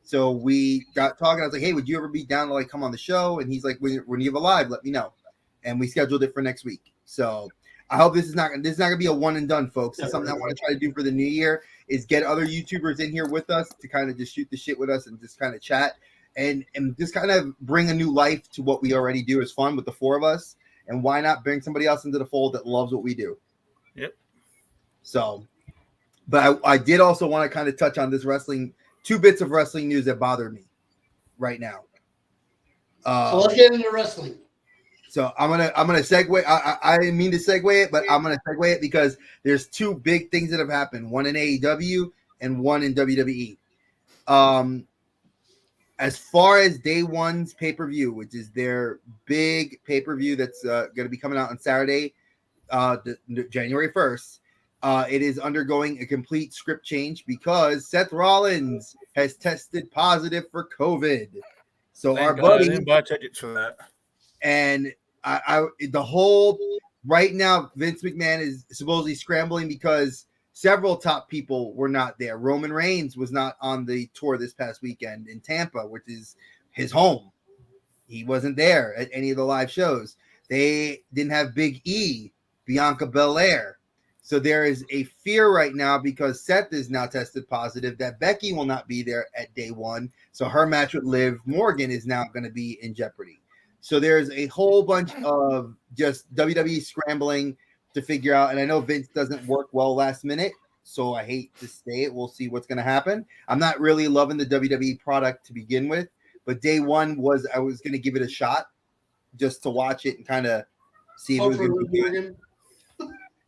So we got talking. I was like, hey, would you ever be down to like come on the show? And he's like, when you have a live, let me know. And we scheduled it for next week. So I hope this is not going to be a one and done, folks. It's something I want to try to do for the new year is get other YouTubers in here with us to kind of just shoot the shit with us and just kind of chat and just kind of bring a new life to what we already do is fun with the four of us. And why not bring somebody else into the fold that loves what we do? Yep. So, but I did also want to kind of touch on this two bits of wrestling news that bother me right now. So let's get into wrestling. So I'm gonna segue. I didn't mean to segue it, but I'm gonna segue it because there's two big things that have happened. One in AEW and one in WWE. as far as day one's pay-per-view, which is their big pay-per-view that's going to be coming out on Saturday, January 1st, it is undergoing a complete script change because Seth Rollins has tested positive for COVID. So Thank our God I buddy didn't buy tickets for that. and the whole right now, Vince McMahon is supposedly scrambling because several top people were not there. Roman Reigns was not on the tour this past weekend in Tampa, which is his home. He wasn't there at any of the live shows. They didn't have Big E, Bianca Belair. So there is a fear right now because Seth is now tested positive that Becky will not be there at day one. So her match with Liv Morgan is now going to be in jeopardy. So there's a whole bunch of just WWE scrambling to figure out. And I know Vince doesn't work well last minute, so I hate to say it. We'll see what's going to happen. I'm not really loving the WWE product to begin with, but day one I was going to give it a shot just to watch it and kind of see if it was going to be good.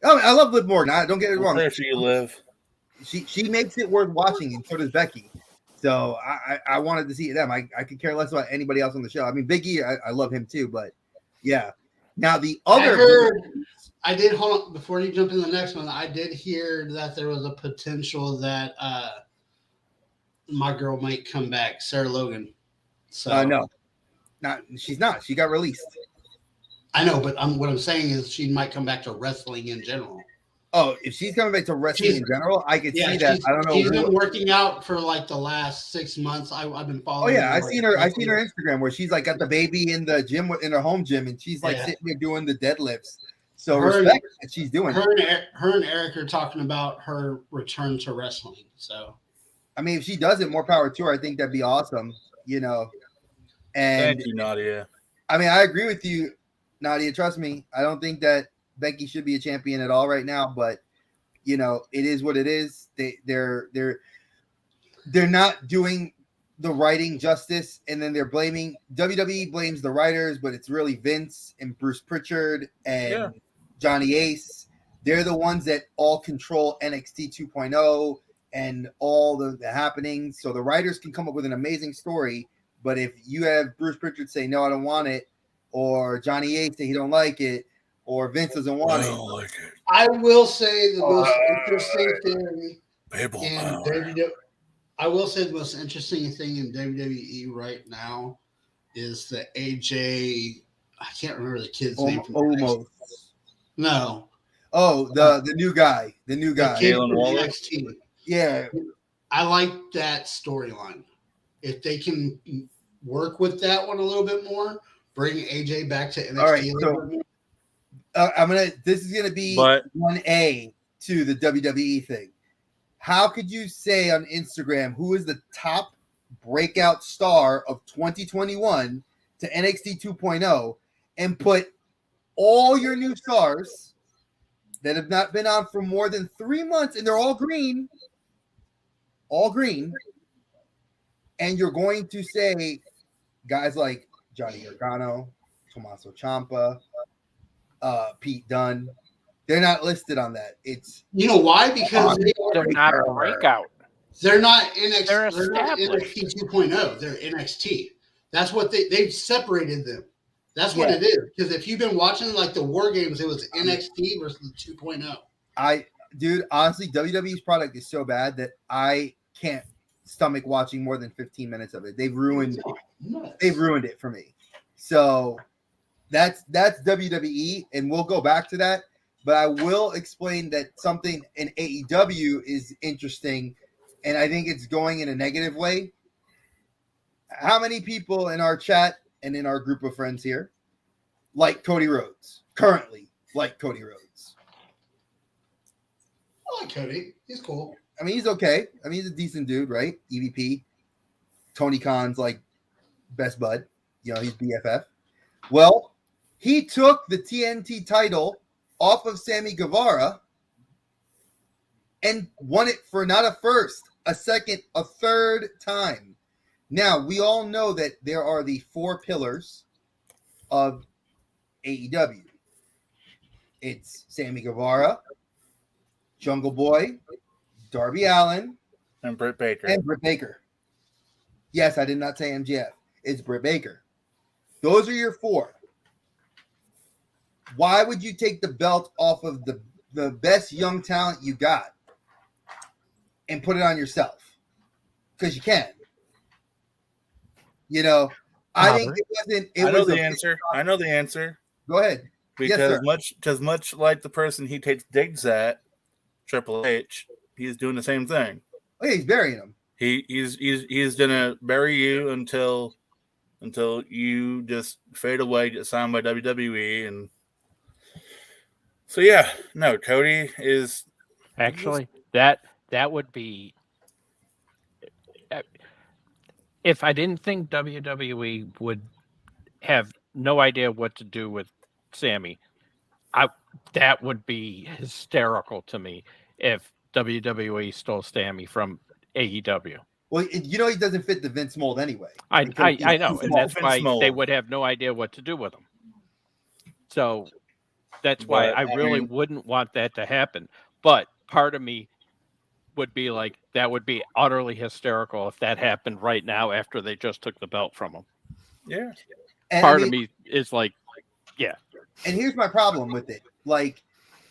Oh, I love Liv Morgan. Don't get it wrong. Where do you live? She makes it worth watching, and so does Becky. So I wanted to see them. I could care less about anybody else on the show. I mean, Big E, I love him too, but yeah. Now the other I did hold on before you jump in the next one. I did hear that there was a potential that my girl might come back, Sarah Logan. So no, she's not. She got released. I know, but what I'm saying is she might come back to wrestling in general. Oh, if she's coming back to wrestling in general, I could see that. I don't know. She's been working out for like the last 6 months. I've been following. Oh yeah, I've seen her Instagram where she's like got the baby in the gym in her home gym, and she's like sitting there doing the deadlifts. So respect that she's doing. Her and Eric are talking about her return to wrestling. So, I mean, if she does it, more power to her. I think that'd be awesome. You know. And thank you, Nadia. I mean, I agree with you, Nadia. Trust me, I don't think that Becky should be a champion at all right now, but you know, it is what it is. They're not doing the writing justice, and then they're blaming WWE blames the writers, but it's really Vince and Bruce Pritchard and Johnny Ace. They're the ones that all control NXT 2.0 and all the happenings. So the writers can come up with an amazing story, but if you have Bruce Pritchard say no, I don't want it, or Johnny Ace say he don't like it, or Vince doesn't want it. I will say the most interesting thing I will say the most interesting thing in WWE right now is the AJ. I can't remember the kid's name. Almost. No. Oh, the new guy. The new guy. The kid from NXT. Yeah. I like that storyline. If they can work with that one a little bit more, bring AJ back to NXT. All right, so this is gonna be 1A to the WWE thing. How could you say on Instagram who is the top breakout star of 2021 to NXT 2.0 and put all your new stars that have not been on for more than 3 months and they're all green, and you're going to say guys like Johnny Gargano, Tommaso Ciampa, Pete Dunne, they're not listed on that. It's why? Because they're not a breakout. They're not NXT. They're not NXT 2.0. They're NXT. That's what they've separated them. That's what it is. Because if you've been watching like the War Games, it was NXT versus 2.0. Dude, honestly, WWE's product is so bad that I can't stomach watching more than 15 minutes of it. They've ruined it for me. So that's WWE, and we'll go back to that. But I will explain that something in AEW is interesting, and I think it's going in a negative way. How many people in our chat and in our group of friends here like Cody Rhodes? Currently like Cody Rhodes. I like Cody. He's cool. I mean, he's okay. I mean, he's a decent dude, right? EVP. Tony Khan's like best bud. You know, he's BFF. Well, he took the TNT title off of Sammy Guevara and won it for not a first, a second, a third time. Now, we all know that there are the 4 pillars of AEW. It's Sammy Guevara, Jungle Boy, Darby Allin, and Britt Baker. Yes, I did not say MJF. It's Britt Baker. Those are your 4. Why would you take the belt off of the best young talent you got and put it on yourself? Because you can. You know, I think it wasn't. It I know was the answer. I know the answer. Go ahead. Yes, Because sir. much like the person he takes digs at, Triple H, he's doing the same thing. Oh, yeah, he's burying him. He's gonna bury you until you just fade away, get signed by WWE, and so yeah, no, Cody is Actually, that would be, if I didn't think WWE would have no idea what to do with Sammy, that would be hysterical to me if WWE stole Sammy from AEW. Well, you know he doesn't fit the Vince mold anyway. I know, and that's Vince why mold. they would have no idea what to do with him. So that's why But, I really wouldn't want that to happen. But part of me would be like, that would be utterly hysterical if that happened right now after they just took the belt from him. yeah. And Part of me is like, yeah. And here's my problem with it. Like,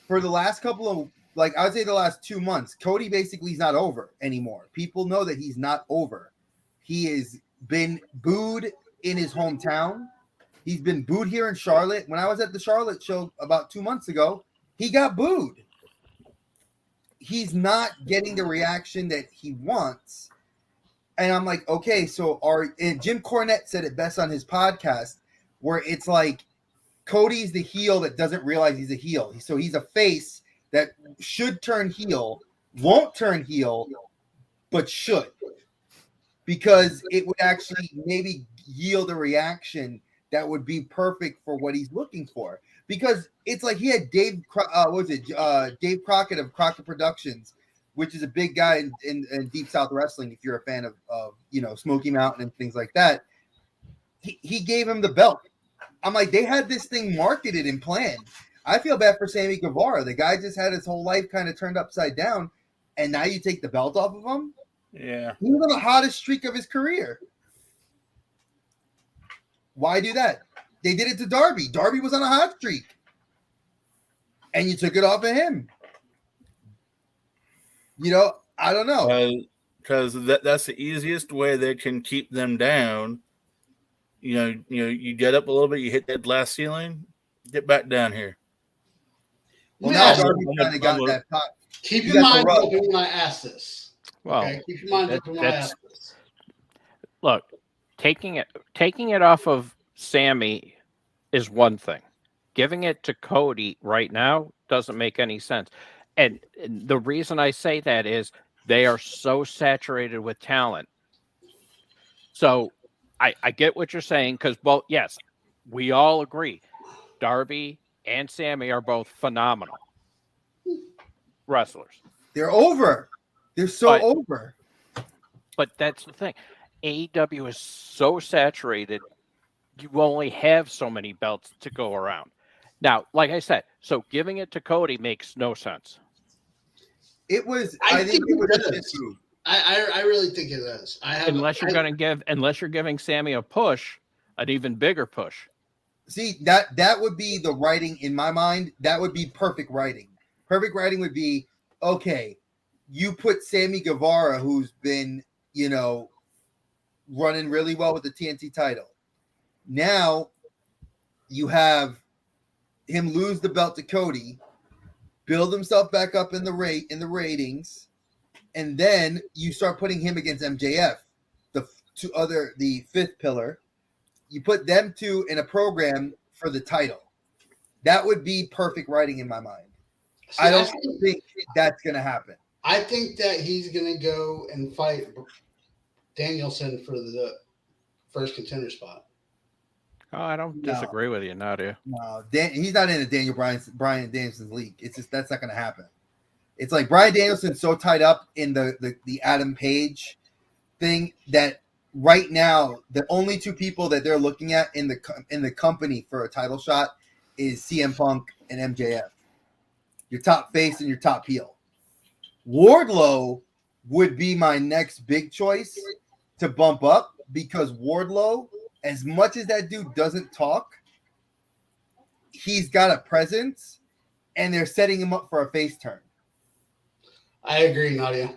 for the last couple of, like, I would say the last 2 months, Cody basically is not over anymore. People know that he's not over. He has been booed in his hometown. He's been booed here in Charlotte. When I was at the Charlotte show about 2 months ago, he got booed. He's not getting the reaction that he wants. And I'm like, okay, so and Jim Cornette said it best on his podcast, where it's like Cody's the heel that doesn't realize he's a heel. So he's a face that should turn heel, won't turn heel, but should. Because it would actually maybe yield a reaction that would be perfect for what he's looking for. Because it's like he had Dave Crockett of Crockett Productions, which is a big guy in Deep South Wrestling, if you're a fan of Smoky Mountain and things like that. He gave him the belt. I'm like, they had this thing marketed and planned. I feel bad for Sammy Guevara. The guy just had his whole life kind of turned upside down, and now you take the belt off of him? Yeah. He was on the hottest streak of his career. Why do that? They did it to Darby. Darby was on a hot streak. And you took it off of him. I don't know. Because that's the easiest way they can keep them down. You get up a little bit, you hit that glass ceiling, get back down here. Well, now Darby kind of got that pot. Keep in mind when I ask this. Well, okay? Keep in mind when I ask this. Look, taking it off of Sammy is one thing. Giving it to Cody right now doesn't make any sense. And the reason I say that is they are so saturated with talent. So I get what you're saying, because both, yes, we all agree. Darby and Sammy are both phenomenal wrestlers. They're over. They're so over. But that's the thing. AEW is so saturated, you only have so many belts to go around. Now, like I said, so giving it to Cody makes no sense. It was. I think it was. I really think it is. Unless you're giving Sammy a push, an even bigger push. See, that would be the writing in my mind. That would be perfect writing. Perfect writing would be, okay, you put Sammy Guevara, who's been, running really well with the TNT title. Now you have him lose the belt to Cody, build himself back up in the ratings, and then you start putting him against MJF, the fifth pillar. You put them two in a program for the title. That would be perfect writing in my mind. See, I don't think that's going to happen. I think that he's going to go and fight Danielson for the first contender spot. Oh, I don't disagree with you, Nadia. No, he's not in a Brian Danielson's league. It's just that's not going to happen. It's like Brian Danielson's so tied up in the Adam Page thing that right now the only two people that they're looking at in the company for a title shot is CM Punk and MJF. Your top face and your top heel. Wardlow would be my next big choice to bump up because Wardlow, as much as that dude doesn't talk, he's got a presence, and they're setting him up for a face turn. I agree, Nadia.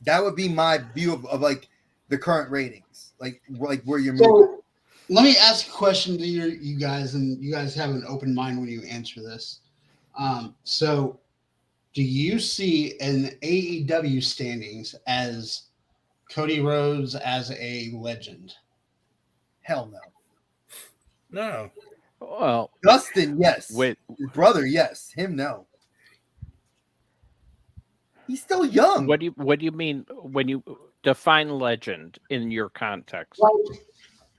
That would be my view of like the current ratings, like where you're moving. So let me ask a question to you guys, and you guys have an open mind when you answer this. So do you see an AEW standings as Cody Rhodes as a legend? Hell no. No. Well, Dustin, yes. with His brother, yes. Him, no. He's still young. what do you mean when you define legend in your context? Like,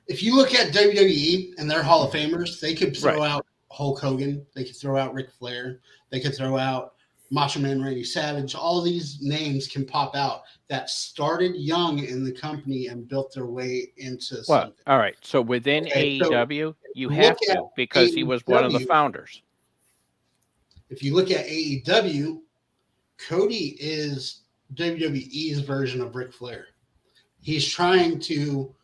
if you look at WWE and their Hall of Famers, they could throw out Hulk Hogan, they could throw out Ric Flair, they could throw out Macho Man Randy Savage. All of these names can pop out that started young in the company and built their way into Well, something. all right. So within Okay, so AEW, you look have at to because he was one of the AEW. founders. If you look at AEW, Cody is WWE's version of Ric Flair. He's trying to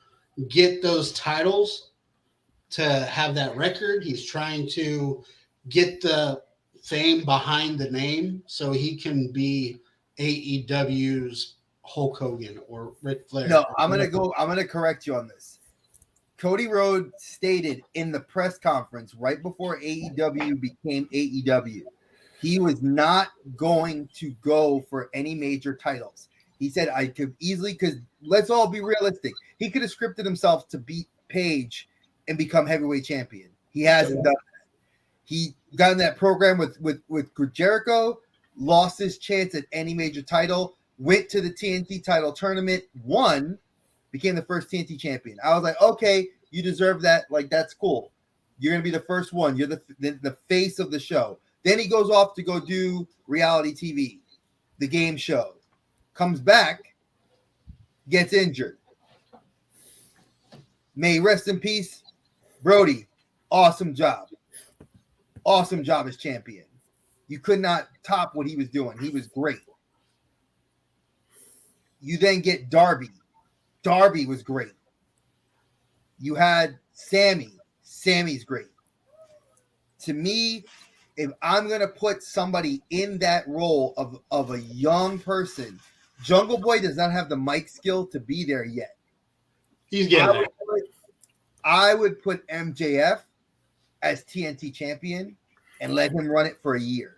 get those titles to have that record. He's trying to get the fame behind the name so he can be AEW's Hulk Hogan or Ric Flair. No, I'm gonna correct you on this. Cody Rhodes stated in the press conference right before AEW became AEW, he was not going to go for any major titles. He said, I could easily, because let's all be realistic. He could have scripted himself to beat Page and become heavyweight champion. He hasn't done that. He got in that program with Jericho, lost his chance at any major title, went to the TNT title tournament, won, became the first TNT champion. I was like, okay, you deserve that. Like, that's cool. You're going to be the first one. You're the face of the show. Then he goes off to go do reality TV, the game show. Comes back, gets injured. May rest in peace, Brody. Awesome job. Awesome job as champion. You could not top what he was doing. He was great. You then get Darby. Darby was great. You had Sammy. Sammy's great. To me, if I'm going to put somebody in that role of a young person, Jungle Boy does not have the mic skill to be there yet. He's getting there. I would put MJF as TNT champion and let him run it for a year.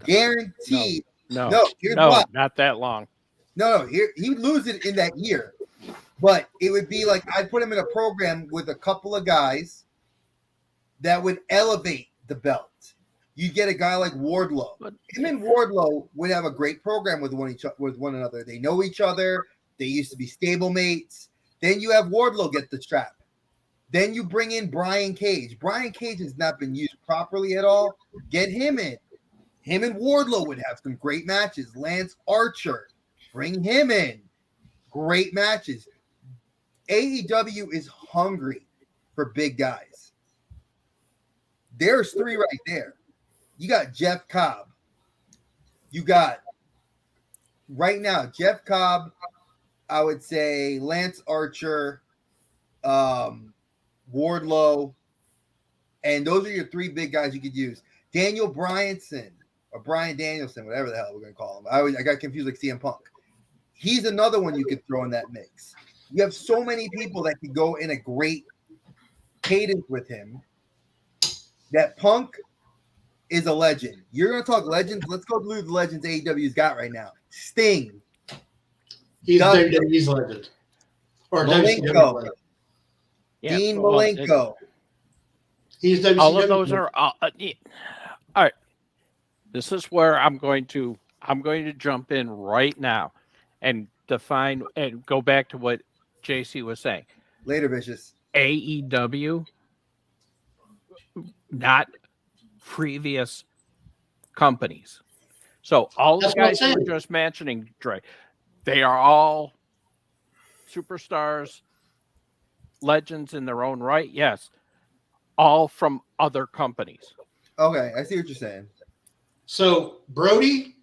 Guaranteed. No, here's why. not that long. No, he would lose it in that year. But it would be like I'd put him in a program with a couple of guys that would elevate the belt. You get a guy like Wardlow. Him and Wardlow would have a great program with one another. They know each other. They used to be stablemates. Then you have Wardlow get the strap. Then you bring in Brian Cage. Brian Cage has not been used properly at all. Get him in. Him and Wardlow would have some great matches. Lance Archer, bring him in. Great matches. AEW is hungry for big guys. There's three right there. You got Jeff Cobb. You got right now Jeff Cobb, I would say Lance Archer, Wardlow, and those are your three big guys you could use. Daniel Bryanson or Bryan Danielson, whatever the hell we're going to call him. I got confused like CM Punk. He's another one you could throw in that mix. You have so many people that could go in a great cadence with him. That Punk is a legend. You're going to talk legends. Let's go through the legends AEW's got right now. Sting. He's WWE's legend. Or Malenko. legend. Yeah, Dean Malenko. He's WCW. All of those are all right. This is where I'm going to jump in right now and define and go back to what JC was saying. Later, Vicious. AEW, not previous companies. So all the guys you were just mentioning, Dre, they are all superstars, legends in their own right. Yes, all from other companies. Okay, I see what you're saying. So Brody,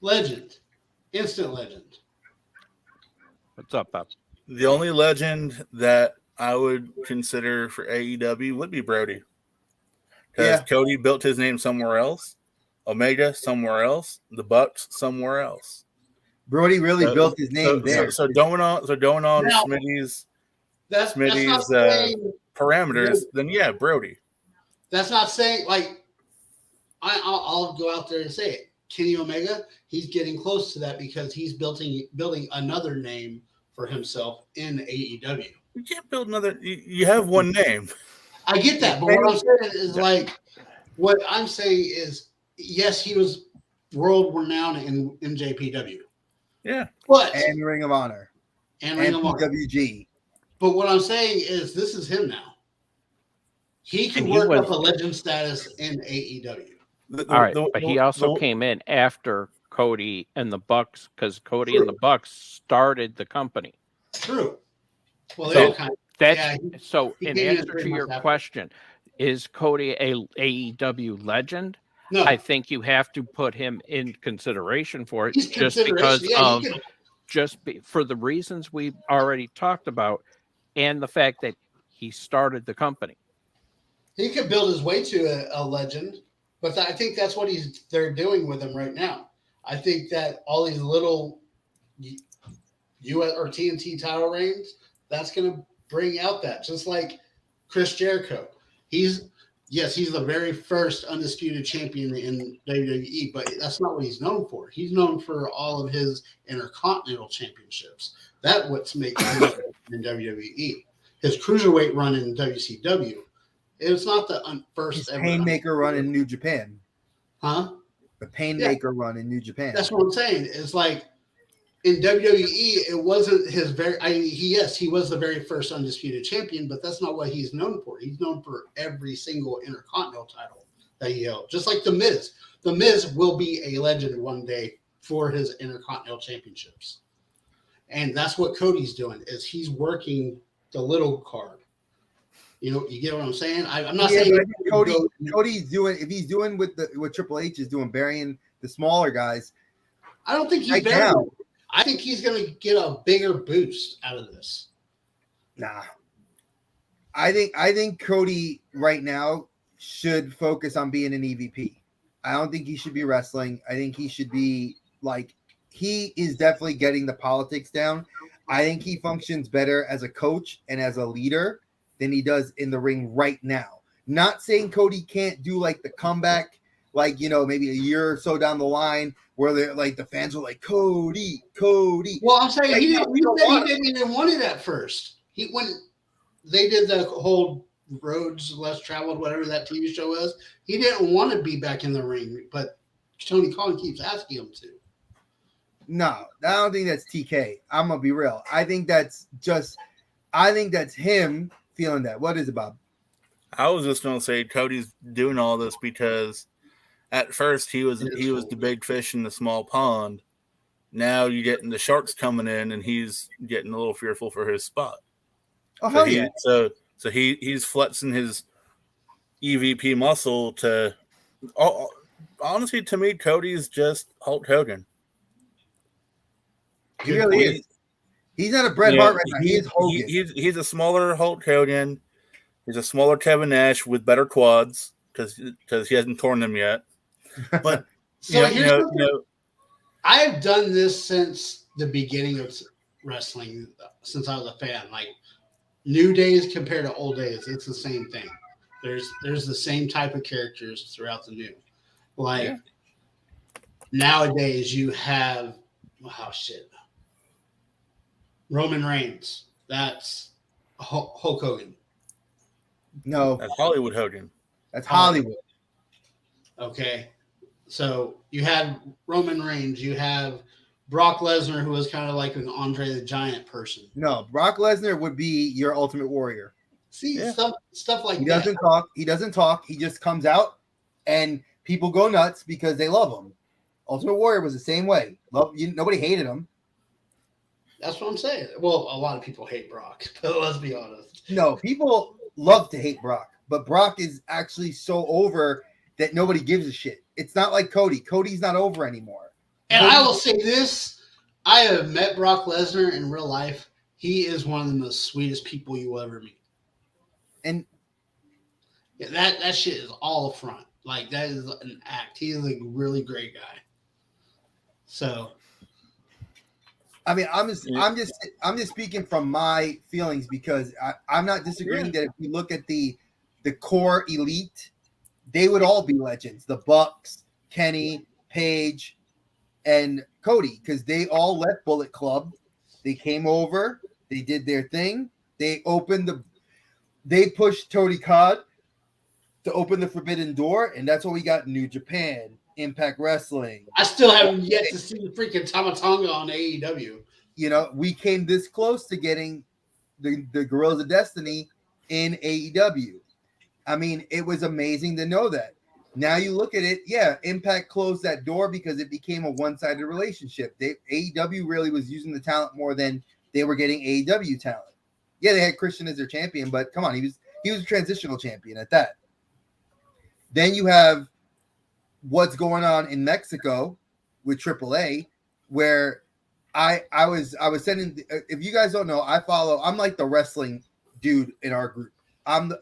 legend. Instant legend. What's up, Bob? The only legend that I would consider for AEW would be Brody. Because Cody built his name somewhere else, Omega somewhere else, the Bucks somewhere else. Brody really built his name there. So going on Now, Smitty's that's not saying, parameters, then yeah, Brody. That's not saying like I'll go out there and say it. Kenny Omega, he's getting close to that because he's building another name for himself in AEW. You can't build another. You have one name. I get that, but what I'm saying is yes, he was world renowned in JPW. Yeah, and Ring of Honor and Ring of Honor. PWG. But what I'm saying is this is him now. He can work up a legend status in AEW. All right, but he also came in after Cody and the Bucks because Cody and the Bucks started the company. True. Well, so in answer to your question, is Cody a AEW legend? No. I think you have to put him in consideration for it, for the reasons we've already talked about, and the fact that he started the company. He could build his way to a legend, but I think that's what they're doing with him right now. I think that all these little US or TNT title reigns, that's going to bring out that, just like Chris Jericho. He's the very first undisputed champion in WWE, but that's not what he's known for. He's known for all of his Intercontinental Championships. That's what's making him in WWE. His cruiserweight run in WCW, it's not the first ever Painmaker run in New Japan. Huh? The Painmaker run in New Japan. That's what I'm saying. It's like in WWE, it wasn't his he was the very first undisputed champion, but that's not what he's known for. He's known for every single Intercontinental title that he held. Just like The Miz. The Miz will be a legend one day for his Intercontinental Championships. And that's what Cody's doing, is he's working the little card. You get what I'm saying? I'm not saying Cody's doing, if he's doing what Triple H is doing, burying the smaller guys. I don't think he's burying. I think he's going to get a bigger boost out of this. Nah. I think Cody right now should focus on being an EVP. I don't think he should be wrestling. I think he should be he is definitely getting the politics down. I think he functions better as a coach and as a leader than he does in the ring right now. Not saying Cody can't do the comeback, maybe a year or so down the line where they're the fans are like, Cody. Well, I'm saying he didn't even want it at first. When they did the whole Roads Less Traveled, whatever that TV show was, he didn't want to be back in the ring, but Tony Khan keeps asking him to. No, I don't think that's TK. I'm gonna be real. I think that's him feeling that. What is it, Bob? I was just gonna say Cody's doing all this because at first he was the big fish in the small pond. Now you're getting the sharks coming in, and he's getting a little fearful for his spot. Oh, hell yeah. So he's flexing his EVP muscle to. Honestly, to me, Cody's just Hulk Hogan. He really is. He's not a Bret Hart right now. He is Hogan. He's a smaller Hulk Hogan. He's a smaller Kevin Nash with better quads because he hasn't torn them yet. But I've done this since the beginning of wrestling, since I was a fan. New days compared to old days, it's the same thing. There's the same type of characters throughout the new. Nowadays you have Roman Reigns. That's Hulk Hogan. No, that's Hollywood Hogan. That's Hollywood. Okay. So you had Roman Reigns, you have Brock Lesnar, who was kind of like an Andre the Giant person. No, Brock Lesnar would be your Ultimate Warrior. See, stuff like that. He doesn't talk. He doesn't talk. He just comes out, and people go nuts because they love him. Ultimate Warrior was the same way. Nobody hated him. That's what I'm saying. Well, a lot of people hate Brock, but let's be honest. No, people love to hate Brock, but Brock is actually so over that nobody gives a shit. It's not like Cody. Cody's not over anymore. And I will say this, I have met Brock Lesnar in real life. He is one of the most sweetest people you will ever meet. And Yeah, that shit is all front. Like that is an act. He is a really great guy. So I mean, I'm just speaking from my feelings because I'm not disagreeing that if you look at the core elite, they would all be legends. The Bucks, Kenny, Paige, and Cody, because they all left Bullet Club. They came over, they did their thing. They pushed Tony Khan to open the forbidden door, and that's what we got in New Japan, Impact Wrestling. I still haven't yet to see freaking Tamatonga on AEW. You know, we came this close to getting the Guerrillas of Destiny in AEW. I mean, it was amazing to know that. Now you look at it, yeah, Impact closed that door because it became a one-sided relationship. AEW really was using the talent more than they were getting AEW talent. Yeah, they had Christian as their champion, but come on, he was a transitional champion at that. Then you have what's going on in Mexico with AAA, where I was sending. If you guys don't know, I'm like the wrestling dude in our group.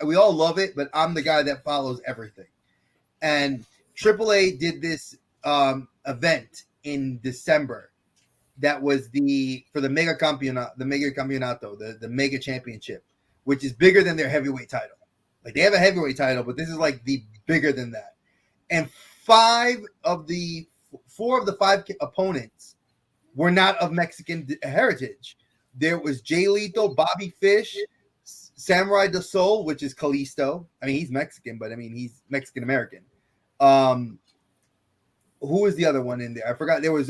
We all love it, but I'm the guy that follows everything. And AAA did this event in December that was for the Mega Campeonato, the Mega Championship, which is bigger than their heavyweight title. Like they have a heavyweight title, but this is like the bigger than that. And 4 of the 5 opponents were not of Mexican heritage. There was Jay Lethal, Bobby Fish, Samurai de Sol, which is Kalisto. I mean, he's Mexican, but I mean, he's Mexican American. Who was the other one in there? I forgot. There was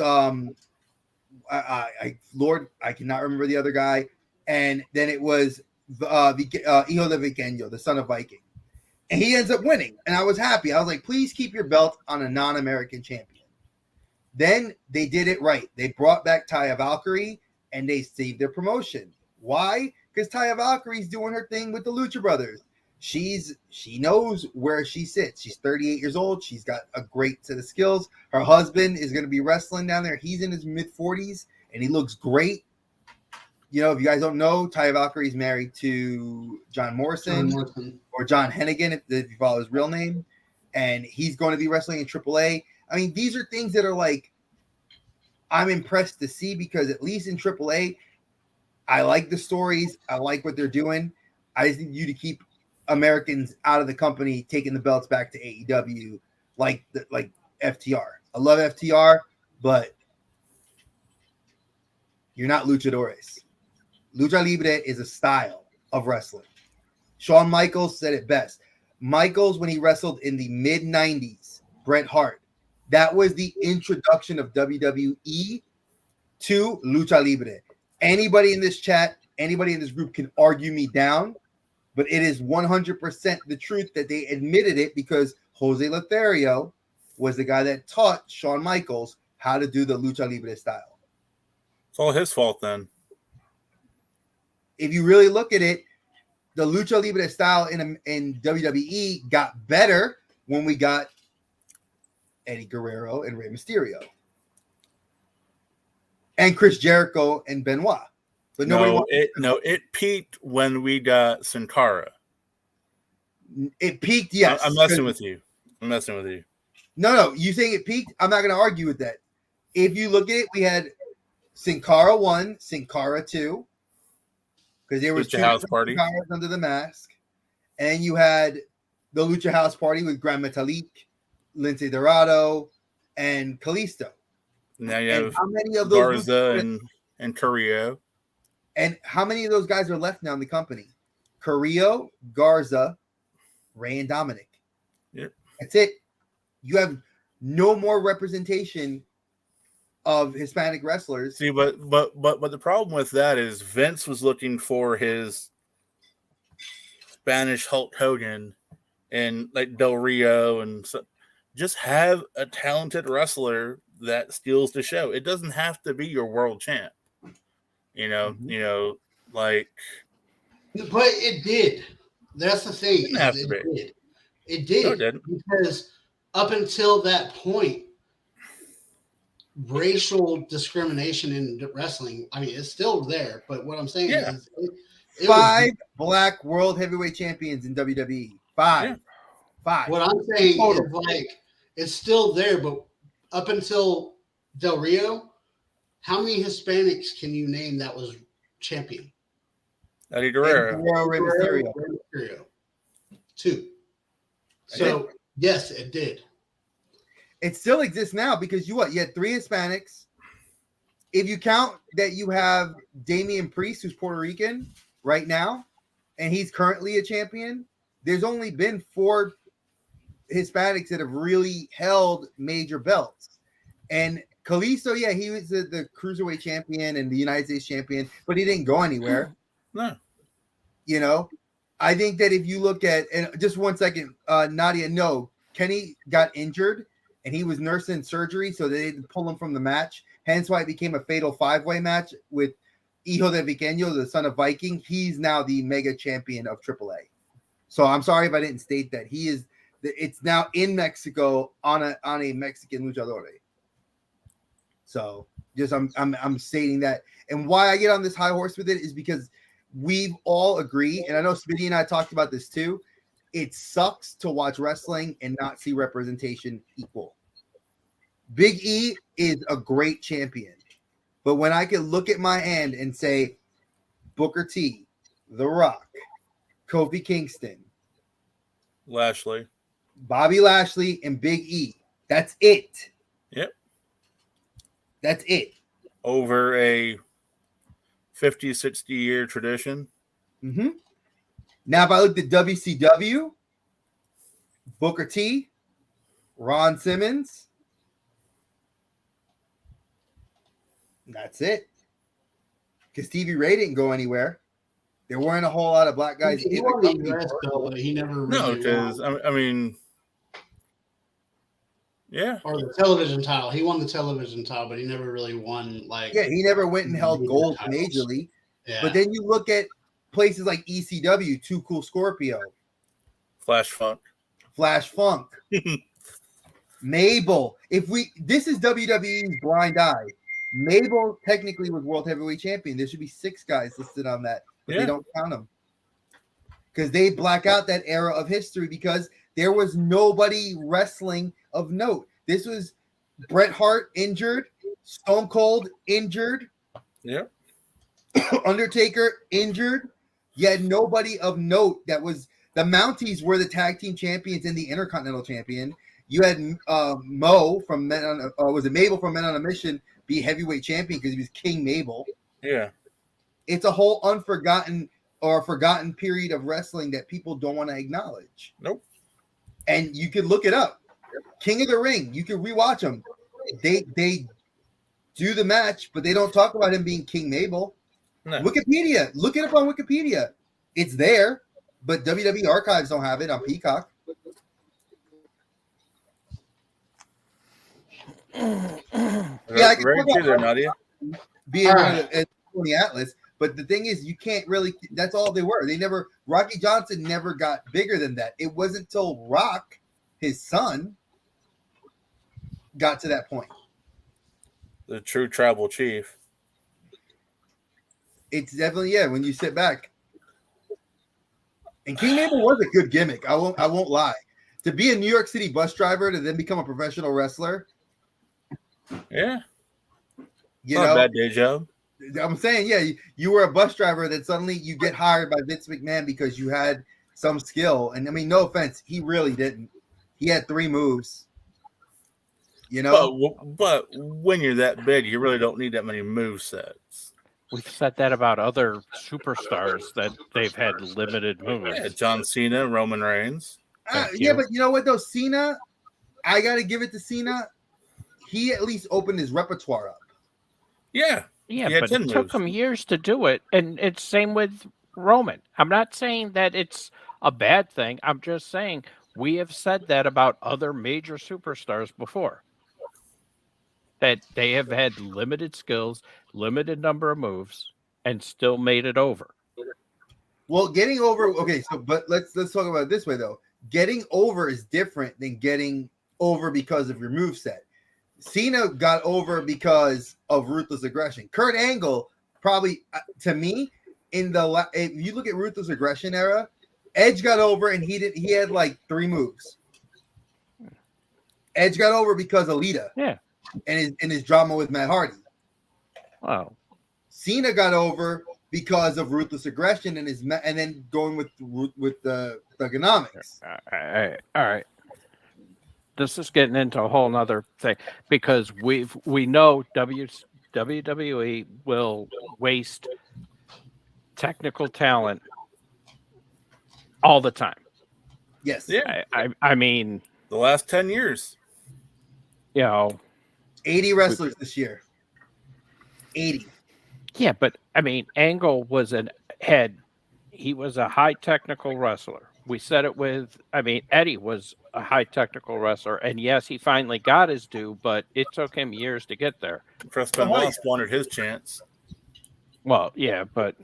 Lord, I cannot remember the other guy. And then it was Hijo de Vikingo, the son of Viking. And he ends up winning. And I was happy. I was like, please keep your belt on a non-American champion. Then they did it right. They brought back Taya Valkyrie and they saved their promotion. Why? Because Taya Valkyrie's doing her thing with the Lucha Brothers. She knows where she sits. She's 38 years old. She's got a great set of skills. Her husband is going to be wrestling down there. He's in his mid-40s and he looks great. You know, if you guys don't know, Taya Valkyrie is married to John Morrison or John Hennigan, if you follow his real name. And he's going to be wrestling in AAA. I mean, these are things that are like, I'm impressed to see because at least in AAA, I like the stories. I like what they're doing. I just need you to keep Americans out of the company, taking the belts back to AEW like FTR. I love FTR, but you're not luchadores. Lucha Libre is a style of wrestling. Shawn Michaels said it best. Michaels, when he wrestled in the mid-90s, Bret Hart, that was the introduction of WWE to Lucha Libre. Anybody in this chat, anybody in this group can argue me down, but it is 100% the truth that they admitted it because Jose Lothario was the guy that taught Shawn Michaels how to do the Lucha Libre style. It's all his fault then. If you really look at it, the Lucha Libre style in WWE got better when we got Eddie Guerrero and Rey Mysterio. And Chris Jericho and Benoit. But it peaked when we got Sin Cara. It peaked, yes. I'm messing with you. No, you saying it peaked? I'm not going to argue with that. If you look at it, we had Sin Cara 1, Sin Cara 2, because there was Lucha House Party under the mask. And you had the Lucha House Party with Gran Metalik, Lince Dorado, and Kalisto. Now you have how many of those Garza and Carrillo. And how many of those guys are left now in the company? Carrillo, Garza, Ray, and Dominic. Yep. That's it. You have no more representation of Hispanic wrestlers. See, but the problem with that is Vince was looking for his Spanish Hulk Hogan and like Del Rio and so, just have a talented wrestler that steals the show. It doesn't have to be your world champ. You know, like. But it did. That's the thing. It did. No, it didn't. Because up until that point, racial discrimination in wrestling. I mean, it's still there, but what I'm saying Yeah. is it Five black world heavyweight champions in WWE. Five. Yeah. Five. What I'm saying Total. is like it's still there, but up until Del Rio, how many Hispanics can you name that was champion? Eddie Guerrero. Rey Mysterio. Rey Mysterio. 2. So yes, it did. It still exists now because you had 3 Hispanics. If you count that you have Damian Priest, who's Puerto Rican right now, and he's currently a champion, there's only been 4 Hispanics that have really held major belts. And Kalisto, yeah, he was the cruiserweight champion and the United States champion, but he didn't go anywhere. No. You know, I think that if you look at, and just one second, Nadia, no, Kenny got injured and he was nursing surgery, so they didn't pull him from the match. Hence why it became a fatal 5-way match with Hijo de Viqueño, the son of Viking. He's now the mega champion of AAA. So I'm sorry if I didn't state that. He is. It's now in Mexico on a Mexican luchador. So just I'm stating that, and why I get on this high horse with it is because we've all agreed, and I know Smitty and I talked about this too. It sucks to watch wrestling and not see representation equal. Big E is a great champion, but when I can look at my hand and say Booker T, The Rock, Kofi Kingston, Lashley, Bobby Lashley, and Big E, that's it. Yep. That's it. Over a 50, 60 year tradition. Mm-hmm. Now, if I look at WCW, Booker T, Ron Simmons, that's it. Because Stevie Ray didn't go anywhere. There weren't a whole lot of black guys. He won the US belt, but he never really No, because I mean, yeah. or the television title. He won the television title, but he never really won like. Yeah, he never went and held gold majorly. Yeah. But then you look at places like ECW, Too Cool Scorpio, Flash Funk, Mabel. This is WWE's blind eye. Mabel technically was world heavyweight champion. There should be 6 guys listed on that, but they don't count them because they black out that era of history because there was nobody wrestling of note. This was Bret Hart injured, Stone Cold injured, Undertaker injured. You had nobody of note that was. The Mounties were the tag team champions and the Intercontinental champion. You had Mo from Men on was it Mabel from Men on a Mission be heavyweight champion because he was King Mabel. Yeah. It's a whole forgotten period of wrestling that people don't want to acknowledge. Nope. And you could look it up. King of the Ring. You could rewatch them. They do the match, but they don't talk about him being King Mabel. No. Wikipedia. Look it up on Wikipedia. It's there, but WWE Archives don't have it on Peacock. Yeah, I can Very look true up there, Nadia. being on the Atlas, but the thing is, you can't really. That's all they were. They never. Rocky Johnson never got bigger than that. It wasn't until Rock, his son, got to that point. The true tribal chief. It's definitely when you sit back. And King Mabel was a good gimmick. I won't lie. To be a New York City bus driver to then become a professional wrestler. Yeah. You Not know, a bad day job. I'm saying, you were a bus driver that suddenly you get hired by Vince McMahon because you had some skill. And I mean, no offense, he really didn't. He had 3 moves. You know, but when you're that big, you really don't need that many move sets. We've said that about other superstars that they've had limited moves. Yeah, John Cena, Roman Reigns. but you know what though, Cena, I got to give it to Cena. He at least opened his repertoire up. Yeah, but it took him years to do it, and it's same with Roman. I'm not saying that it's a bad thing. I'm just saying we have said that about other major superstars before. That they have had limited skills, limited number of moves, and still made it over. Well, getting over, okay, but let's talk about it this way though. Getting over is different than getting over because of your moveset. Cena got over because of ruthless aggression. Kurt Angle probably, to me, if you look at ruthless aggression era, Edge got over and he had like 3 moves. Edge got over because of Lita. Yeah. And his drama with Matt Hardy. Wow. Cena got over because of ruthless aggression and then going with the Thugonomics. All right. This is getting into a whole nother thing because we know WWE will waste technical talent all the time. Yes. Yeah. I mean, the last 10 years. 80 wrestlers this year. 80. Yeah, but I mean, Angle was he was a high technical wrestler. We said it with, Eddie was a high technical wrestler, and yes, he finally got his due, but it took him years to get there. Preston Benoit squandered his chance. Well, yeah, but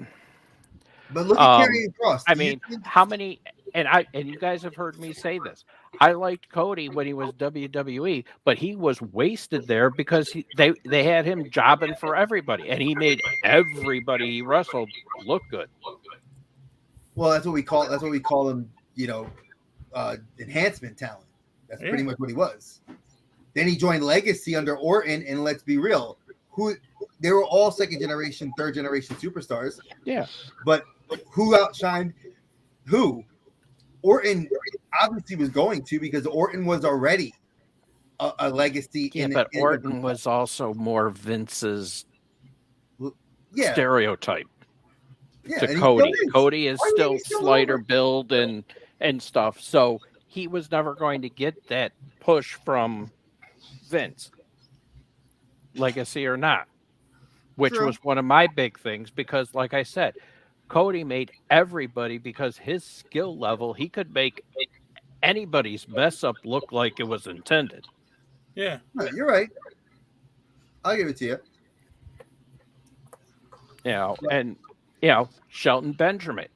look at Karrion Kross. How many? And you guys have heard me say this. I liked Cody when he was WWE, but he was wasted there because they had him jobbing for everybody, and he made everybody he wrestled look good. Well, that's what we call him. Enhancement talent. That's pretty much what he was. Then he joined Legacy under Orton, and let's be real, they were all second generation, third generation superstars. Yeah, but who outshined who? Orton obviously was going to, because Orton was already a legacy. But Orton was also more Vince's stereotype to Cody. Cody is still slighter build and stuff, so he was never going to get that push from Vince, legacy or not, which was one of my big things, because like I said, Cody made everybody, because his skill level, he could make anybody's mess up look like it was intended. Yeah. You're right. I'll give it to you. And Shelton Benjamin.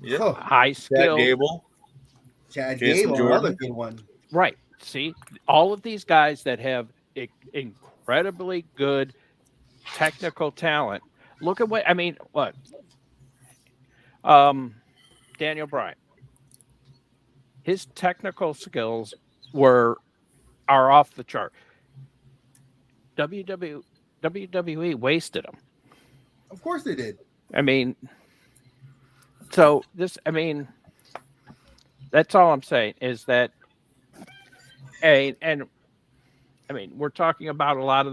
Yeah. High skill. Chad Gable, another good one. Right. See, all of these guys that have incredibly good technical talent. Look at what Daniel Bryan. His technical skills are off the chart. WWE wasted him. Of course they did. That's all I'm saying is that, and we're talking about a lot of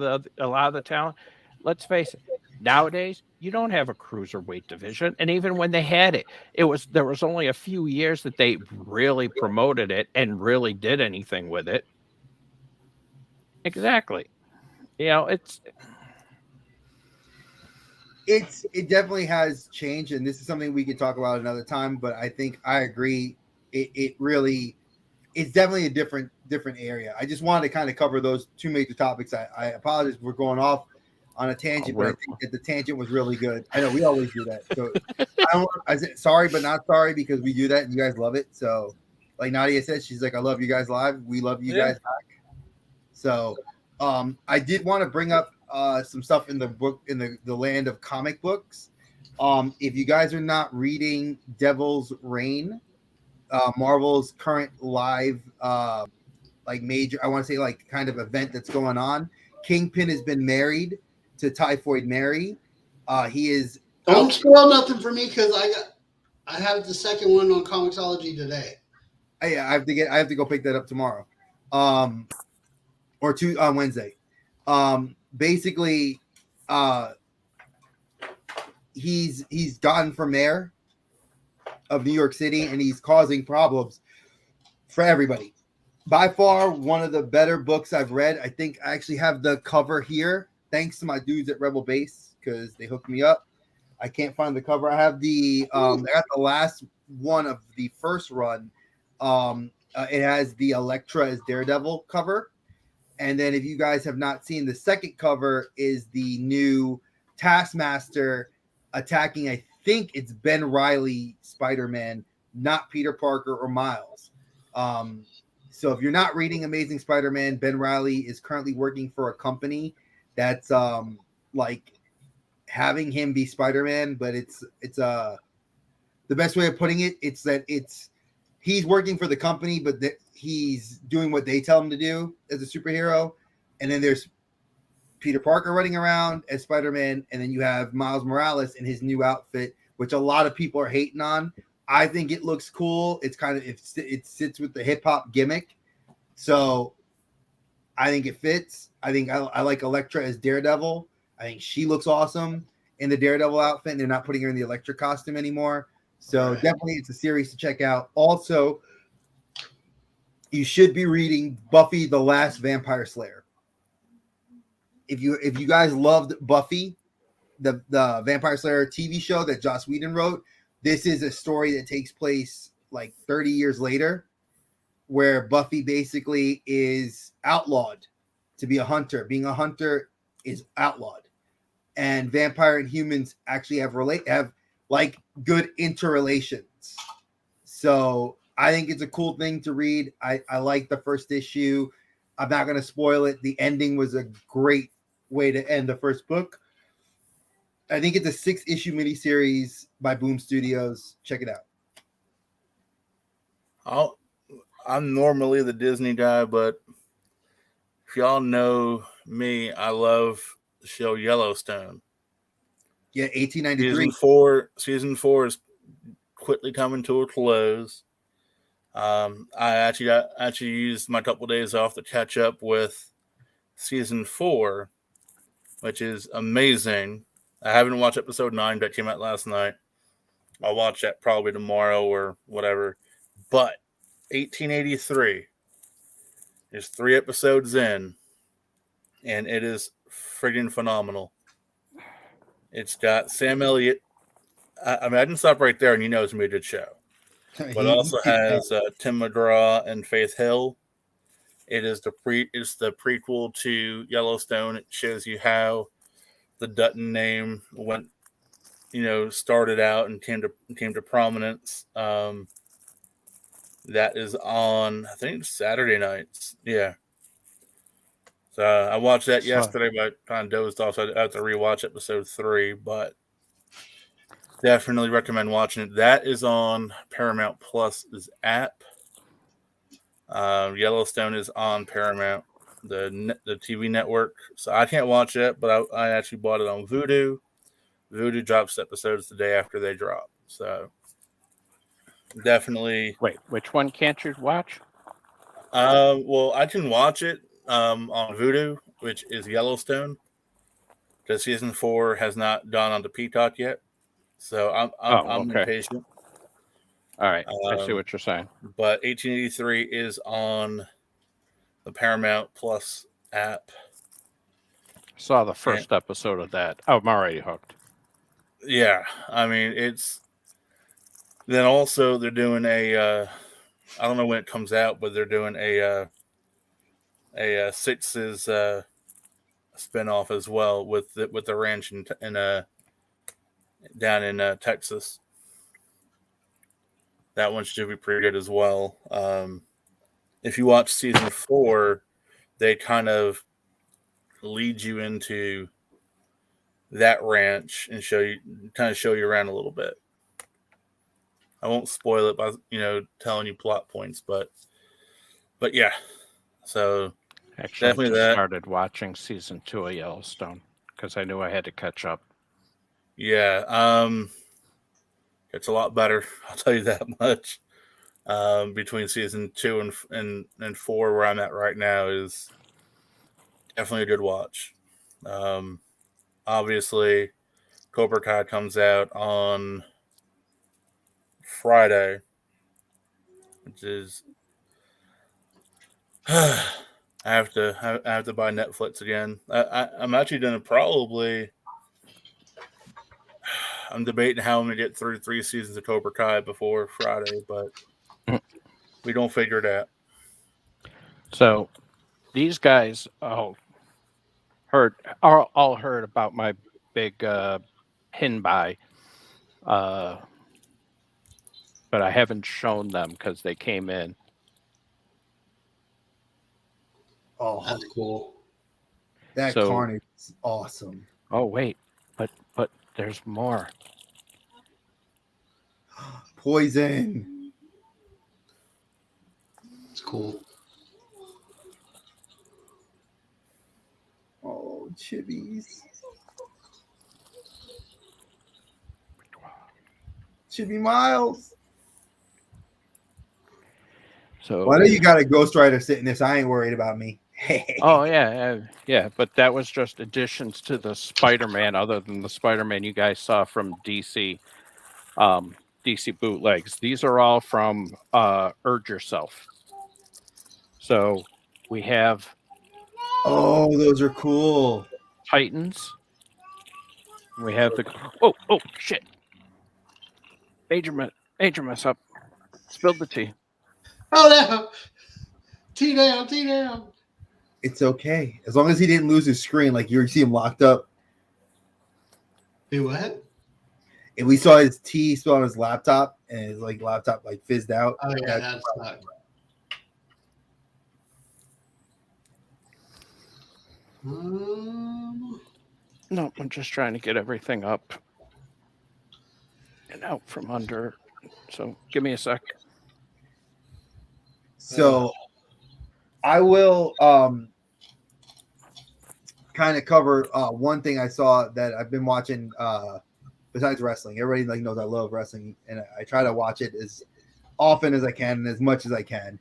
the talent. Let's face it. Nowadays, you don't have a cruiserweight division, and even when they had it, there was only a few years that they really promoted it and really did anything with it. Exactly. It definitely has changed, and this is something we could talk about another time. But I think I agree. It's definitely a different area. I just wanted to kind of cover those two major topics. I apologize for going off on a tangent, but I think that the tangent was really good. I know we always do that. So I said sorry, but not sorry, because we do that and you guys love it. So like Nadia said, she's like, I love you guys live. We love you guys back. So I did want to bring up some stuff in the book, in the land of comic books. If you guys are not reading Devil's Reign, Marvel's current live major, I want to say kind of event that's going on, Kingpin has been married to Typhoid Mary. He is. Don't spoil nothing for me, because I have the second one on Comixology today. I have to go pick that up tomorrow, or on Wednesday. Basically, he's gotten for mayor of New York City, and he's causing problems for everybody. By far, one of the better books I've read. I think I actually have the cover here, thanks to my dudes at Rebel Base, because they hooked me up. I can't find the cover. I have I got the last one of the first run. It has the Elektra as Daredevil cover. And then if you guys have not seen, the second cover is the new Taskmaster attacking, I think it's Ben Reilly Spider-Man, not Peter Parker or Miles. So if you're not reading Amazing Spider-Man, Ben Reilly is currently working for a company that's like having him be Spider-Man, but it's the best way of putting it, it's that he's working for the company, but he's doing what they tell him to do as a superhero. And then there's Peter Parker running around as Spider-Man, and then you have Miles Morales in his new outfit, which a lot of people are hating on. I think it looks cool. It's kind of it sits with the hip hop gimmick, so I think it fits. I think I like Elektra as Daredevil. I think she looks awesome in the Daredevil outfit, and they're not putting her in the Elektra costume anymore. So definitely, it's a series to check out. Also, you should be reading Buffy the Last Vampire Slayer. If you guys loved Buffy, the Vampire Slayer TV show that Joss Whedon wrote, this is a story that takes place like 30 years later, where Buffy basically is outlawed to be a hunter. Being a hunter is outlawed, and vampire and humans actually have like good interrelations. So I think it's a cool thing to read. I like the first issue. I'm not going to spoil it. The ending was a great way to end the first book. I think it's a 6-issue miniseries by Boom Studios. Check it out. I'm normally the Disney guy, but if y'all know me, I love the show Yellowstone. Yeah, 1893. Season four is quickly coming to a close. I actually used my couple days off to catch up with season 4, which is amazing. I haven't watched episode 9 that came out last night. I'll watch that probably tomorrow or whatever. But 1883 is 3 episodes in, and it is friggin' phenomenal. It's got Sam Elliott. I mean, I can stop right there, and you know it's going to be a good show. But it also has Tim McGraw and Faith Hill. It is it's the prequel to Yellowstone. It shows you how the Dutton name went, started out and came to prominence. That is on, I think, Saturday nights. Yeah. So I watched that yesterday, but I kind of dozed off. So I have to rewatch episode 3, but definitely recommend watching it. That is on Paramount Plus's app. Yellowstone is on Paramount, the TV network. So I can't watch it, but I actually bought it on Vudu. Vudu drops episodes the day after they drop. So definitely. Wait, which one can't you watch? Well, I can watch it on Vudu, which is Yellowstone, because season 4 has not gone on to Peacock yet. So I'm impatient. All right, I see what you're saying. But 1883 is on the Paramount Plus app. Saw the first episode of that. Oh, I'm already hooked. Yeah, I mean, it's. Then also they're doing I don't know when it comes out, but they're doing a Sixes spinoff as well with the ranch down in Texas. That one should be pretty good as well. If you watch season 4, they kind of lead you into that ranch and show you around a little bit. I won't spoil it by telling you plot points, but yeah. So actually, definitely I just that. started watching season 2 of Yellowstone because I knew I had to catch up. Yeah, it's a lot better. I'll tell you that much. Between season 2 and 4, where I'm at right now, is definitely a good watch. Obviously, Cobra Kai comes out on Friday, which is I have to buy Netflix again. I'm actually gonna probably. I'm debating how I'm gonna get through 3 seasons of Cobra Kai before Friday, but we don't figure it out. So these guys all heard about my big pin buy, but I haven't shown them because they came in. Oh, That's cool. that So- Carnage is awesome. Oh wait, but there's more. Poison. It's cool. Oh, chibis. Chibi Miles. So Well, I know you got a Ghost Rider sitting there, so I ain't worried about me. oh yeah, but that was just additions to the Spider-Man, other than the Spider-Man you guys saw from DC, DC bootlegs. These are all from Urge Yourself. So we have Oh, those are cool. Titans. We have the oh shit. Major mess up. Spilled the tea. Oh no! T down. It's okay. As long as he didn't lose his screen, like you see him locked up. Do what? And we saw his T spill on his laptop, and his laptop fizzed out. Oh yeah, that's not. No, I'm just trying to get everything up and out from under. So give me a sec. So I will kind of cover one thing I saw that I've been watching besides wrestling. Everybody knows I love wrestling, and I try to watch it as often as I can and as much as I can.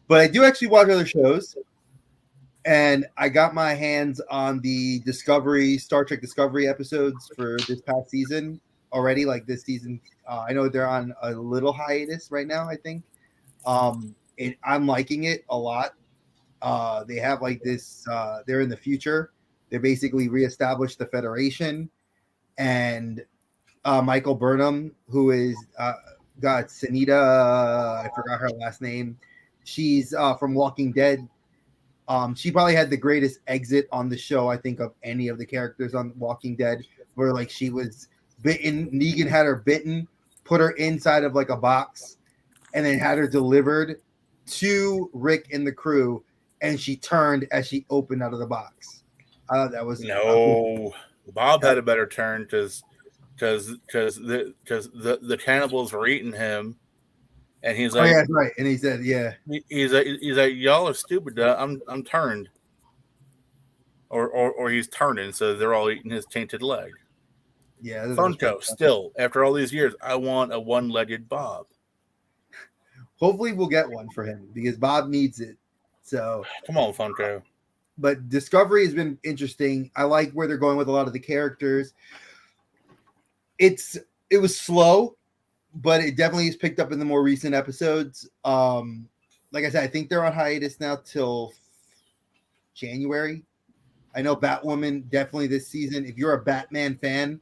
But I do actually watch other shows, and I got my hands on the Star Trek Discovery episodes for this past season already. Like this season, I know they're on a little hiatus right now, I think. I'm liking it a lot. They have this. They're in the future. They basically reestablished the Federation, and Michael Burnham, who is got Senita. I forgot her last name. She's from Walking Dead. She probably had the greatest exit on the show, I think, of any of the characters on Walking Dead, where she was bitten. Negan had her bitten, put her inside of a box, and then had her delivered to Rick and the crew, and she turned as she opened out of the box. I thought that was Bob had a better turn because the cannibals were eating him, and he's like, "Oh yeah, that's right." And he said, "Yeah, he's like, y'all are stupid. I'm turned, or he's turning, so they're all eating his tainted leg." yeah." Funko, still after all these years, I want a one-legged Bob. Hopefully, we'll get one for him because Bob needs it. So come on, Funko. But Discovery has been interesting. I like where they're going with a lot of the characters. It was slow, but it definitely has picked up in the more recent episodes. Like I said, I think they're on hiatus now till January. I know Batwoman definitely this season. If you're a Batman fan,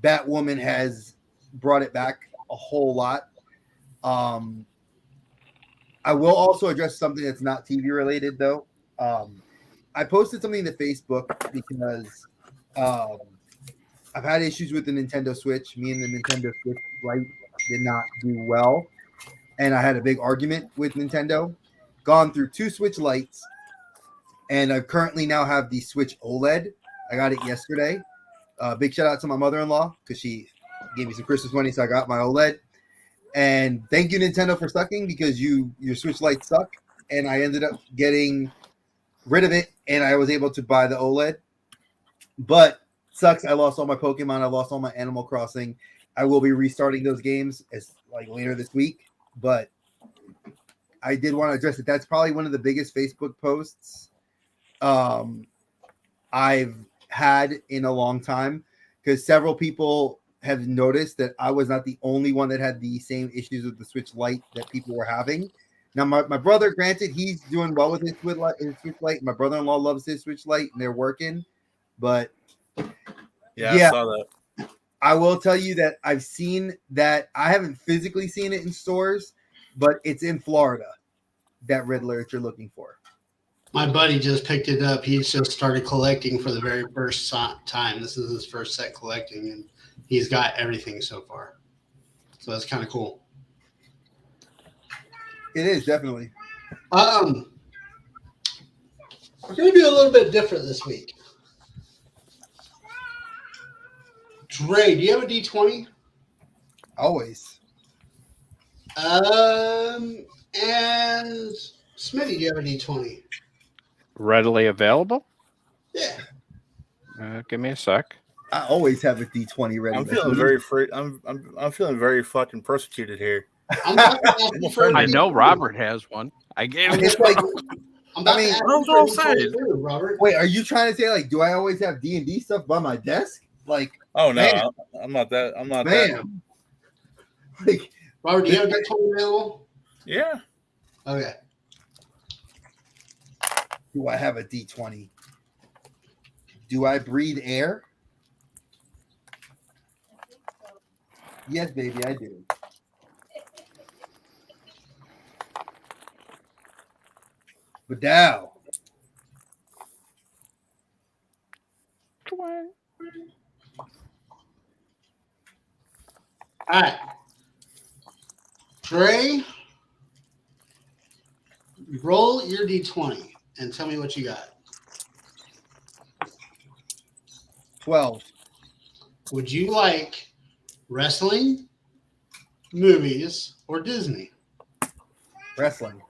Batwoman has brought it back a whole lot. I will also address something that's not TV related, though. I posted something to Facebook because I've had issues with the Nintendo Switch. Me and the Nintendo Switch Lite did not do well, and I had a big argument with Nintendo. Gone through 2 Switch Lites, and I currently now have the Switch OLED. I got it yesterday. Big shout out to my mother-in-law because she gave me some Christmas money, so I got my OLED. And thank you, Nintendo, for sucking because your Switch Lite suck. And I ended up getting rid of it, and I was able to buy the OLED. But sucks. I lost all my Pokemon. I lost all my Animal Crossing. I will be restarting those games as later this week. But I did want to address it. That's probably one of the biggest Facebook posts I've had in a long time because several people have noticed that I was not the only one that had the same issues with the Switch Lite that people were having. Now, my brother, granted, he's doing well with his Switch Lite. My brother-in-law loves his Switch Lite, and they're working. But yeah, I saw that. I will tell you that I've seen that. I haven't physically seen it in stores, but it's in Florida, that Riddler that you're looking for. My buddy just picked it up. He's just started collecting for the very first time. This is his first set collecting, and he's got everything so far. So that's kind of cool. It is definitely. We're going to do a little bit different this week. Dre, do you have a D20? Always. And Smitty, do you have a D20? Readily available? Yeah. Give me a sec. I always have a D20 ready. I'm feeling very free. I'm feeling very fucking persecuted here. I'm about to ask you for a I know D20. Robert has one. I gave him. It's like, I'm about I mean, to ask I you was for a all D20 saying. too, Robert. wait, are you trying to say like, do I always have D&D stuff by my desk? Like, Oh no, Man. I'm not that. I'm not that. man, like, Robert, do you have a D20 available? Yeah. Okay. do I have a D20? Do I breathe air? Yes, baby, I do. But now, All right. Dre, roll your D20 and tell me what you got. 12. Would you like wrestling, movies, or Disney? Wrestling.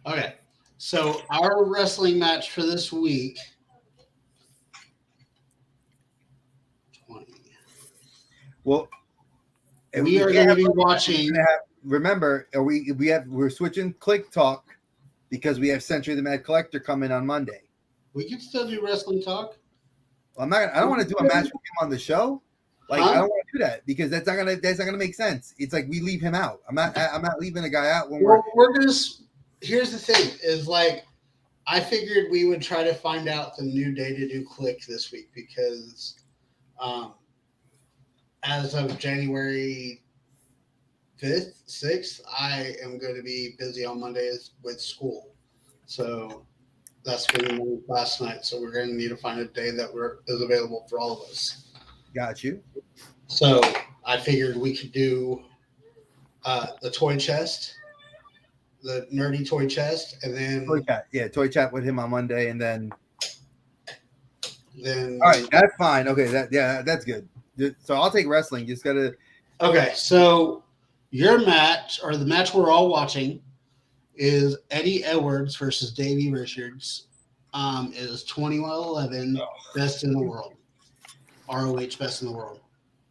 Okay. So our wrestling match for this week. 20. Well, if We are can't going to have- be we're watching. gonna have- remember, we're switching Kliq talk because we have Century the Mad Collector coming on Monday. We can still do wrestling talk. I don't want to do a match with him on the show. Like, Huh? I don't want to do that because that's not gonna make sense. It's like we leave him out. I'm not leaving a guy out when We're going to. Here's the thing: is like I figured we would try to find out the new day to do Kliq this week because, as of January 5th, 6th, I am going to be busy on Mondays with school. So that's been last night. So we're going to need to find a day that is available for all of us. got you. So I figured we could do the toy chest, the nerdy toy chest, and then Toy chat with him on Monday, and then all right, that's fine. Okay, that's good. So I'll take wrestling. Just gotta. Okay, so your match, or the match we're all watching, is Eddie Edwards versus Davey Richards. Is 21-11 best in the world. ROH best in the world.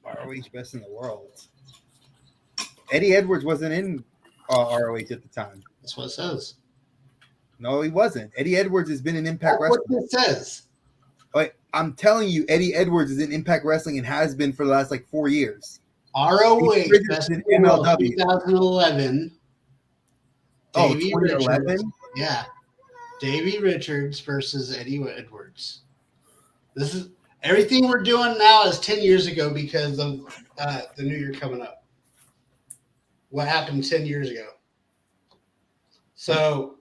ROH best in the world. Eddie Edwards wasn't in ROH at the time. That's what it says. No, he wasn't. Eddie Edwards has been in Impact That's Wrestling. what it says. Wait, I'm telling you, Eddie Edwards is in Impact Wrestling and has been for the last 4 years. ROH Richards best in in the world, MLW. 2011. Oh, Davey 2011? Richards. Yeah. Davey Richards versus Eddie Edwards. This is everything we're doing now is 10 years ago because of the new year coming up. What happened 10 years ago? So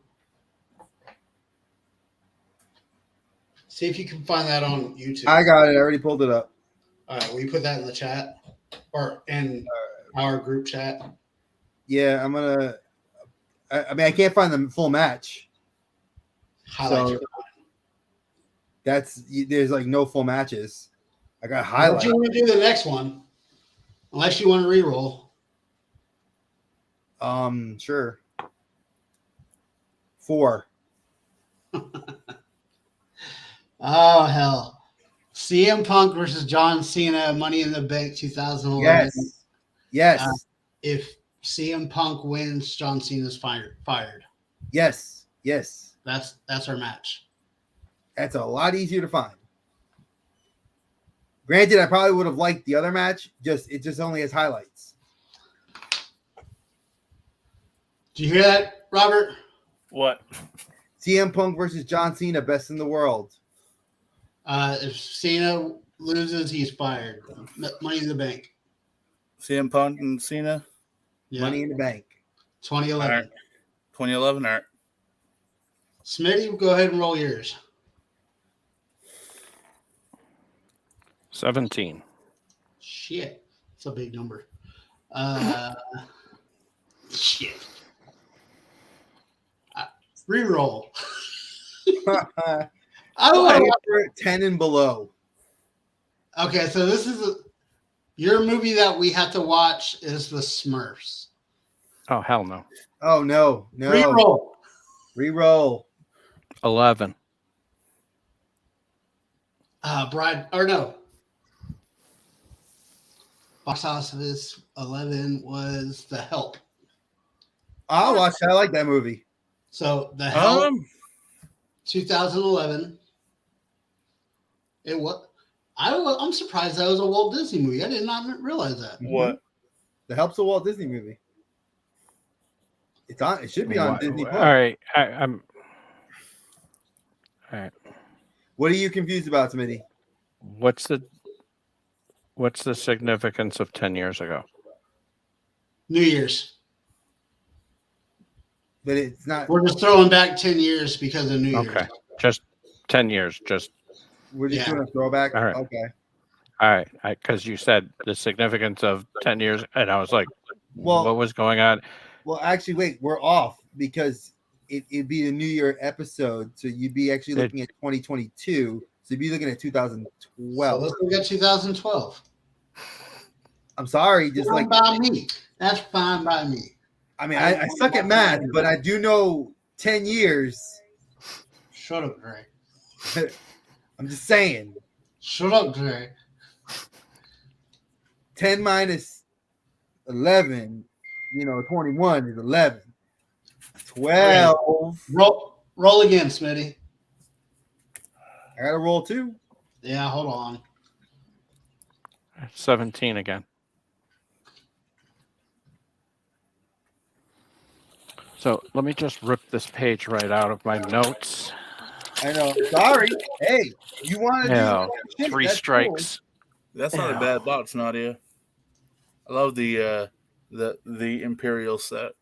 see if you can find that on YouTube. I got it. I already pulled it up. All right, will you put that in the chat or in our group chat? Yeah, I'm gonna. I mean, I can't find the full match. Highlights. There's no full matches. I got What highlights. do you want to do the next one? Unless you want to re-roll. Sure. 4. Oh hell! CM Punk versus John Cena, Money in the Bank, 2011. Yes. If CM Punk wins, John Cena's fired. Yes. That's our match. That's a lot easier to find. Granted, I probably would have liked the other match. It just only has highlights. Did you hear that, Robert? What? CM Punk versus John Cena, best in the world. If Cena loses, he's fired. Money in the Bank. CM Punk and Cena. Yeah. Money in the Bank. 2011. All right. 2011. All right. Smitty, go ahead and roll yours. 17. Shit. It's a big number. Shit. Reroll. I don't I know. went for 10 and below. Okay, so this is your movie that we have to watch is the Smurfs. Oh hell no. Oh no, no. Reroll. Reroll. 11. Bride or no. Box office 11 was The Help. I'll watch that. I like that movie. So The Help, Um, 2011. It was. I'm surprised that was a Walt Disney movie. I did not realize that. what? The Help's a Walt Disney movie. It's on. It should be on Disney All Plus. right. I'm. All right. What are you confused about, Smitty? What's the significance of 10 years ago? New Year's. But it's not. We're just throwing back 10 years because of New Year's. Okay. Just 10 years. Just We're just Yeah. doing a throwback. All right. Okay. all right. Because you said the significance of 10 years, and I was like, Well- what was going on? Well, actually, wait. We're off because it'd be a New Year episode, so you'd be actually looking at 2022. So you'd be looking at So 2012. let's look at 2012. I'm sorry, just Fine like by me. That's fine by me. I mean, I suck at math, but I do know 10 years. Shut up, Dre. I'm just saying. Shut up, Dre. 10 minus 11, 21 is 11. 12. Roll again, Smitty. I got to roll 2. Yeah, hold on. 17 again. So let me just rip this page right out of my notes. I know. Sorry. Hey, you want to Yeah, do 3 that's strikes. That's not Yeah. a bad box, Nadia. I love the Imperial set.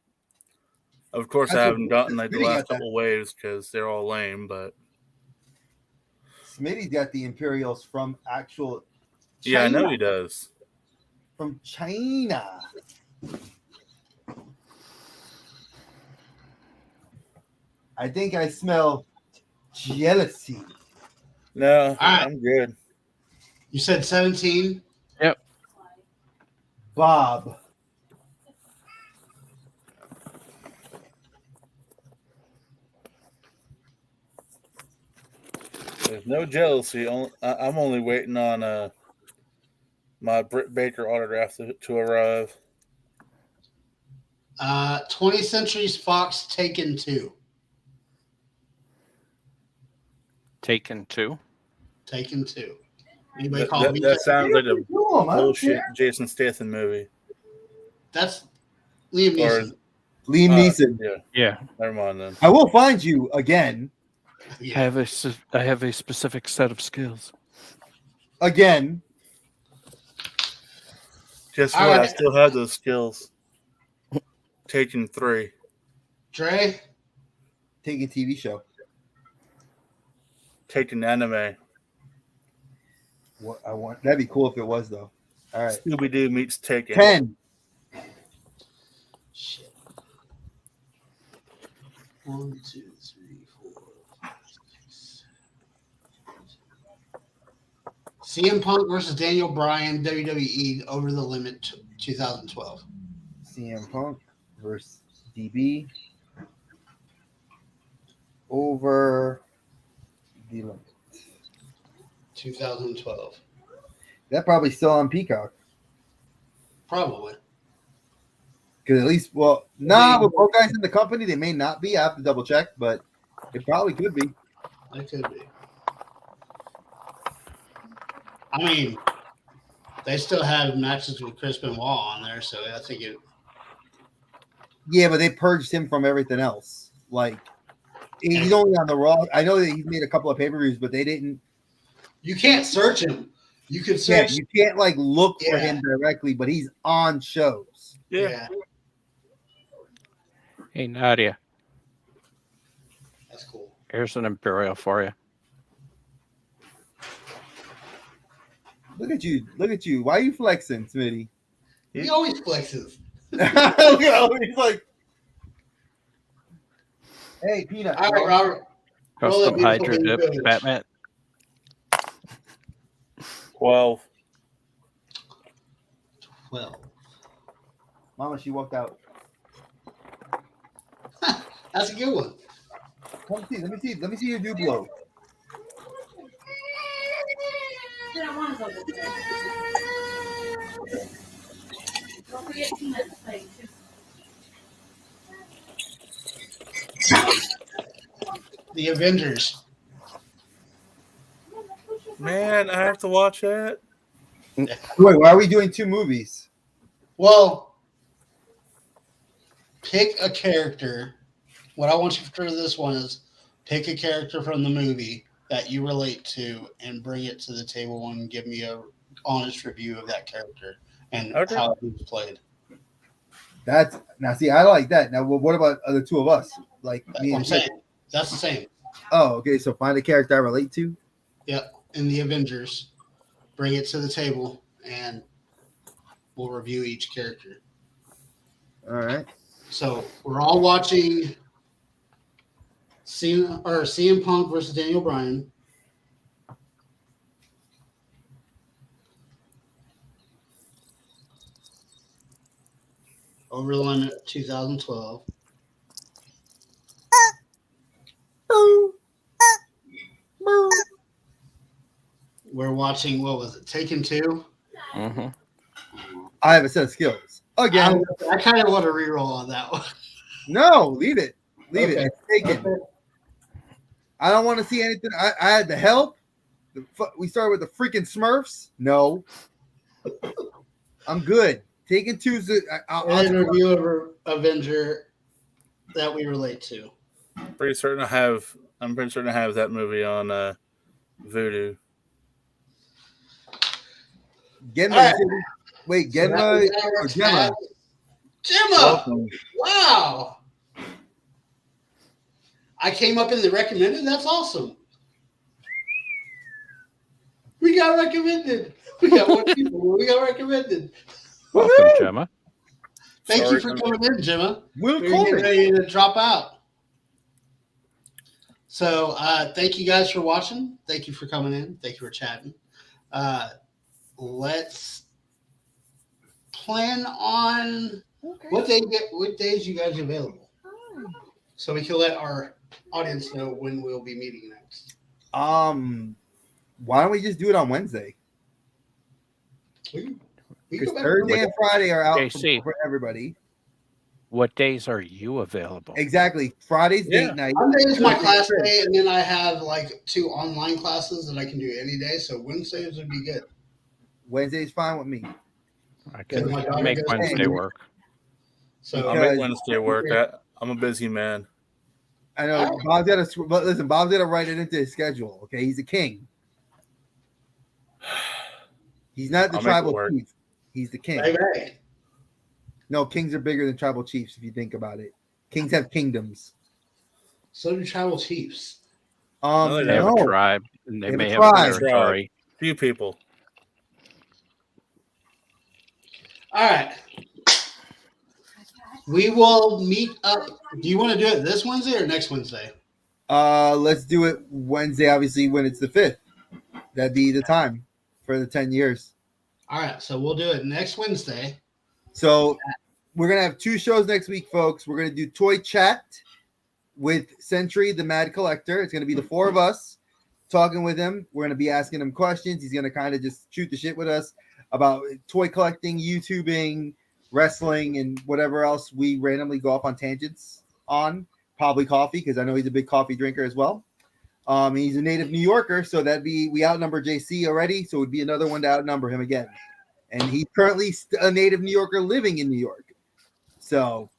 Of course, That's I what- haven't gotten like the Smitty got last that. couple waves because they're all lame. But Cool. Smitty's got the Imperials from actual yeah, I know China. he does. From China. I think I smell jealousy. No, right. I'm good. You said 17? Bob. There's no jealousy. I'm only waiting on my Britt Baker autograph to arrive. 20th Century's Fox Taken 2. Taken 2. Taken 2. Anybody call me That sounds like a Cool, I don't bullshit care. Jason Statham movie. That's Liam Or Neeson. Liam Neeson. Yeah, Yeah. never mind then. I will find you again. Yeah. I have a specific set of skills. Again. Guess All what? I right. still have those skills. Taken 3. Dre? Take a TV show. Taken anime. What I want that'd be cool if it was though. All right. Scooby Doo meets Taken. 10. Shit. 1, 2, 3, 4, 5, 6. CM Punk versus Daniel Bryan, WWE Over the Limit 2012. CM Punk versus DB. Over the limit. 2012. That probably still on Peacock. Probably. Because at least, well, with both guys in the company, they may not be. I have to double check, but it probably could be. It could be. I mean, they still have matches with Chris Benoit on there, so I think it. Yeah, but they purged him from everything else. Like, he's only on the Raw. I know that he's made a couple of pay-per-views, but they didn't. You can't search him. You can Yeah, search. you can't like look for Yeah. him directly, but he's on shows. Yeah. Hey, Nadia, That's cool. here's an Imperial for you. Look at you. Look at you. Why are you flexing, Smitty? He always flexes. Look at him. He's like, hey, Peanut. All right, Robert. Custom beautiful Hydro thing Dip goes. Batman. 12. 12. Mama, she walked out. That's a good one. Come see. Let me see your Duplo. Don't forget peanuts, please. The Avengers. Man, I have to watch that. Wait, why are we doing 2 movies? Well, pick a character. What I want you to do this one is pick a character from the movie that you relate to and bring it to the table and give me a honest review of that character and Okay. how it was played. That's now. See, I like that. Now, what about the 2 of us? Like That's me what I'm and saying. That's the same. Oh, okay. So find a character I relate to. Yep. In the Avengers, bring it to the table and we'll review each character. All right. So we're all watching CM Punk versus Daniel Bryan. Overrun 2012. We're watching, what was it, Taken 2? Mm-hmm. I have a set of skills again. I kind of want to reroll on that one. No, leave it. Leave Okay. it. It's taken. I don't want to see anything. I had the help. We started with the freaking Smurfs. No, I'm good. Taken 2's. And a review of Avenger that we relate to. I'm pretty certain to have that movie on Voodoo. Genma. All right. Wait, So that Genma was or our Gemma? tag. Gemma! Wow! I came up in the recommended. That's awesome. We got recommended. We got one people. We got recommended. Welcome, Gemma. Thank Sorry, you for coming in, Gemma. Will We're getting Coleman. ready to drop out. So thank you guys for watching. Thank you for coming in. Thank you for chatting. Let's plan on what days you guys are available, so we can let our audience know when we'll be meeting next. Why don't we just do it on Wednesday? We Because go back Thursday and Friday are out JC. for everybody. What days are you available? Exactly. Friday's Yeah. date night. Monday is my class day, and then I have like 2 online classes that I can do any day. So Wednesdays would be good. Wednesday's fine with me. I Because can my daughter make goes Wednesday to- work. So I'll make Wednesday work. I'm a busy man. I know Bob's got to, but listen, Bob's got to write it into his schedule. Okay, he's a king. He's not the I'll make it tribal work. chief. He's the king. hey. No, kings are bigger than tribal chiefs if you think about it. Kings have kingdoms. So do tribal chiefs. No, they They have no. a tribe, and they They have a may have a tribe. territory. Few people. All right. We will meet up. Do you want to do it this Wednesday or next Wednesday? Let's do it Wednesday, obviously, when it's the 5th. That'd be the time for the 10 years. All right. So we'll do it next Wednesday. So we're going to have 2 shows next week, folks. We're going to do Toy Chat with Sentry, the Mad Collector. It's going to be the 4 of us talking with him. We're going to be asking him questions. He's going to kind of just shoot the shit with us about toy collecting, YouTubing, wrestling, and whatever else we randomly go off on tangents on. Probably coffee, because I know he's a big coffee drinker as well. He's a native New Yorker, so we outnumber JC already, so it would be another one to outnumber him again. And he's currently a native New Yorker living in New York. So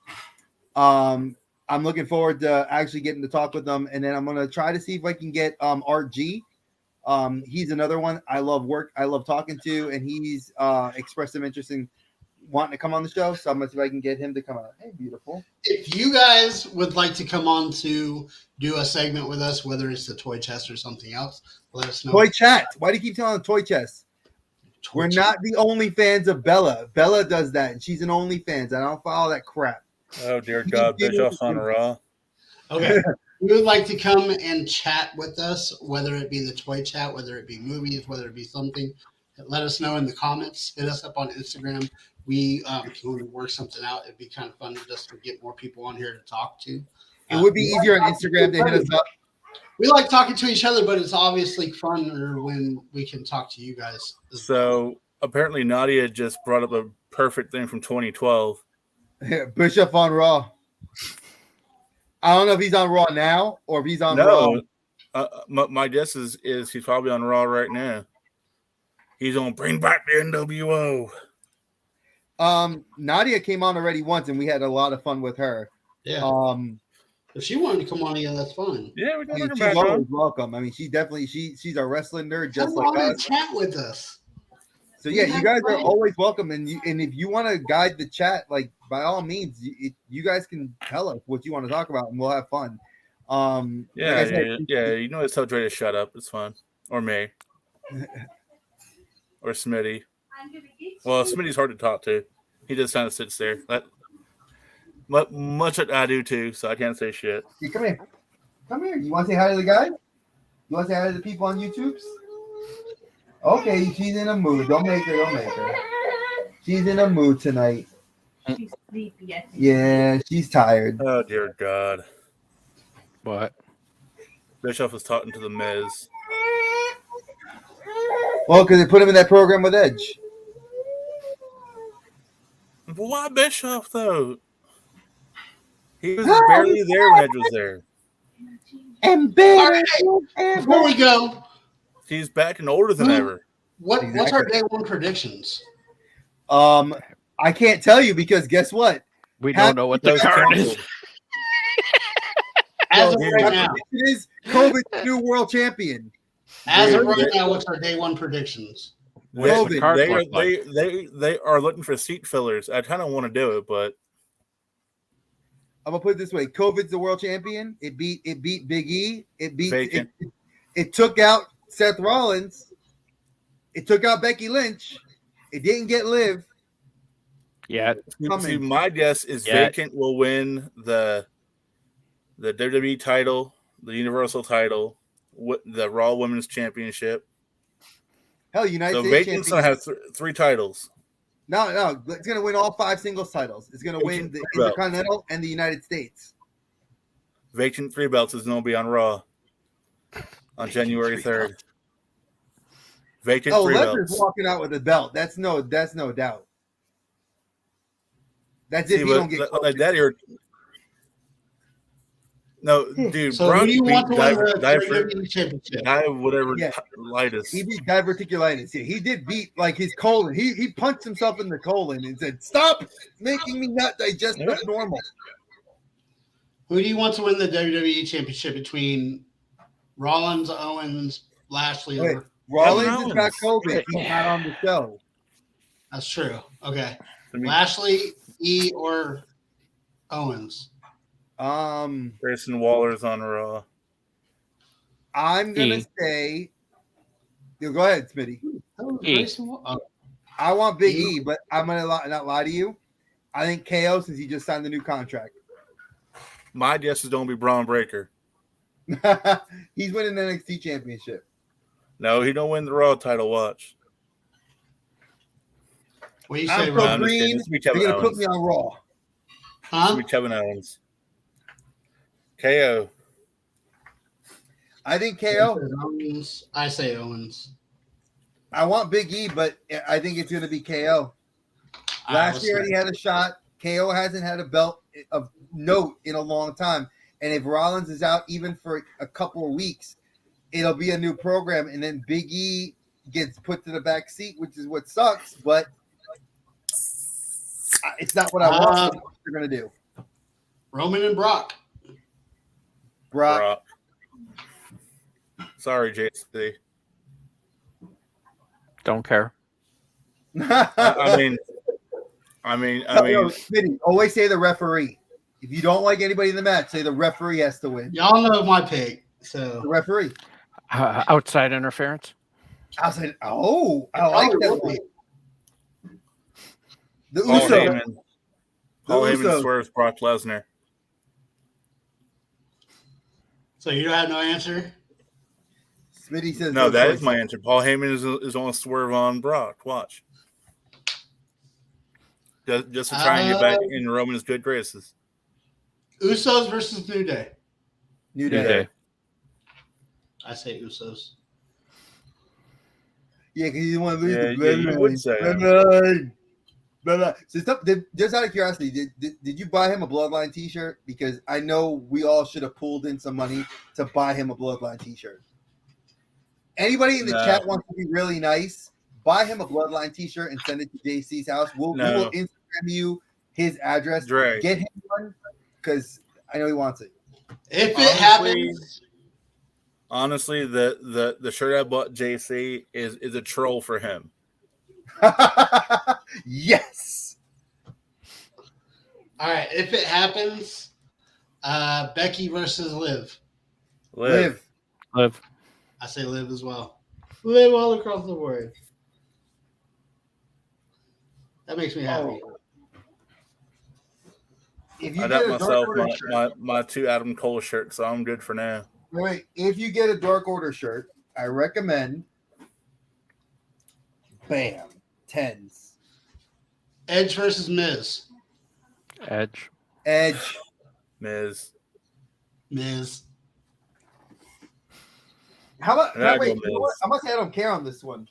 I'm looking forward to actually getting to talk with them. And then I'm going to try to see if I can get Art G. He's another one I love talking to, and he's expressed some interest in wanting to come on the show. So I'm going to see if I can get him to come out. Hey, beautiful. If you guys would like to come on to do a segment with us, whether it's the toy chest or something else, let us know. Toy Chat. Why do you keep telling the Toy Chest? We're not the only fans of Bella. Bella does that, and she's an OnlyFans. I don't follow that crap. Oh dear God, Bischoff's on a raw. Okay. we would like to come and chat with us, whether it be the toy chat, whether it be movies, whether it be something. Let us know in the comments. Hit us up on Instagram. We can work something out. It'd be kind of fun just to get more people on here to talk to. It would be easier on Instagram to hit us up. We like talking to each other, but it's obviously funner when we can talk to you guys. So apparently Nadia just brought up a perfect thing from 2012. Bishop on Raw. I don't know if he's on Raw now or if he's on Raw. My guess is he's probably on Raw right now. He's on Bring Back the NWO. Nadia came on already once, and we had a lot of fun with her. Yeah. If she wanted to come on again, that's fine. Yeah, we can bring her She's back always on. welcome. I mean, she's a wrestling nerd just Come like on and us. chat with us. So yeah, you guys are always welcome, and if you want to guide the chat, like by all means, you guys can tell us what you want to talk about, and we'll have fun. Yeah, like I said, you know, it's tell Dre to shut up. It's fun, or me, or Smitty. Well, Smitty's hard to talk to. He just kind of sits there. Much like I do too, so I can't say shit. Hey, come here. You want to say hi to the guy? You want to say hi to the people on YouTube? Okay, she's in a mood. Don't make her. She's in a mood tonight. She's sleepy. I think. Yeah, she's tired. Oh dear God! What? Bischoff was talking to the Miz. Well, because they put him in that program with Edge. But why Bischoff though? He was barely there when Edge was there. And All right, before we go, He's back and older than ever. what's our day one predictions? I can't tell you because guess what? We don't know what the card is. As of right now, It is COVID's new world champion. as of right now, what's our day one predictions? What's the card look like? They are looking for seat fillers. I kind of want to do it, but I'm gonna put it this way: COVID's the world champion. It beat Big E. It took out Seth Rollins. It took out Becky Lynch. It didn't get Liv. Yeah. see, my guess is Vacant will win the WWE title, the Universal title, the Raw Women's Championship. Hell, United So States Vacant's champion. gonna have three titles. No, it's gonna win all 5 singles titles. It's gonna win the Intercontinental and the United States. Vacant 3 belts is gonna be on Raw on January 3rd. Vacant 3 Lesnar's belts. walking out with a belt. That's no doubt. That's See, if you don't get like that. No, dude. So Brock who do you want to win the Diver, WWE championship? whatever. Yeah. Lightest. He beat diverticulitis. Yeah, he did beat like his colon. He punched himself in the colon and said, "Stop making me not digest what's normal." Who do you want to win the WWE championship between Rollins, Owens, Lashley? Wait, Or Rollins Kevin has got Owens. COVID. He's not on the show. That's true. Okay, I mean, Lashley, E, or Owens? Grayson Waller's on Raw. I'm gonna say. Go ahead, Smitty. E. I want Big E, but I'm gonna not lie to you. I think KO since he just signed the new contract. My guess is going to be Braun Breaker. He's winning the NXT championship. No, he don't win the Raw title. Watch. What do you I'm say, so Rob? I'm just kidding. green. This will be They're Kevin gonna put Owens. me on Raw. This Huh? will be Kevin Owens. KO. I think KO. Owens. I say Owens. I want Big E, but I think it's gonna be KO. Last year he had a shot. KO hasn't had a belt of note in a long time. And if Rollins is out even for a couple of weeks, it'll be a new program. And then Big E gets put to the back seat, which is what sucks. But it's not what I want. What they're going to do. Roman and Brock. Brock. Sorry, JC. Don't care. I mean, Smitty, always say the referee. If you don't like anybody in the match, say the referee has to win. Y'all know my pick. So The referee. Outside interference. I was like, I like that one. The Paul Uso. Heyman. Paul Heyman swerves Brock Lesnar. So you don't have no answer? Smitty says No, that is choice. my answer. Paul Heyman is on a swerve on Brock. Watch. Just to try and get back in Roman's good graces. Usos versus New Day. New New Day. Day. I say Usos. Yeah, because you want to lose the Yeah, you would say. bloodline. So just out of curiosity, did you buy him a Bloodline T-shirt? Because I know we all should have pulled in some money to buy him a Bloodline T-shirt. Anybody in the No. chat wants to be really nice? Buy him a Bloodline T-shirt and send it to JC's house. We will Instagram you his address. Dre. Get him one because I know he wants it. If it happens, honestly, the shirt I bought JC is a troll for him. Yes. all right. If it happens, Becky versus Liv. Liv. I say Liv as well. Liv all across the board. That makes me happy. If you I get got a Dark myself Order shirt, my 2 Adam Cole shirts, so I'm good for now. wait, if you get a Dark Order shirt, I recommend bam, 10s. Edge versus Miz. Edge. Miz. How about Yeah, wait, go you know what? Miz. I must say I don't care on this one.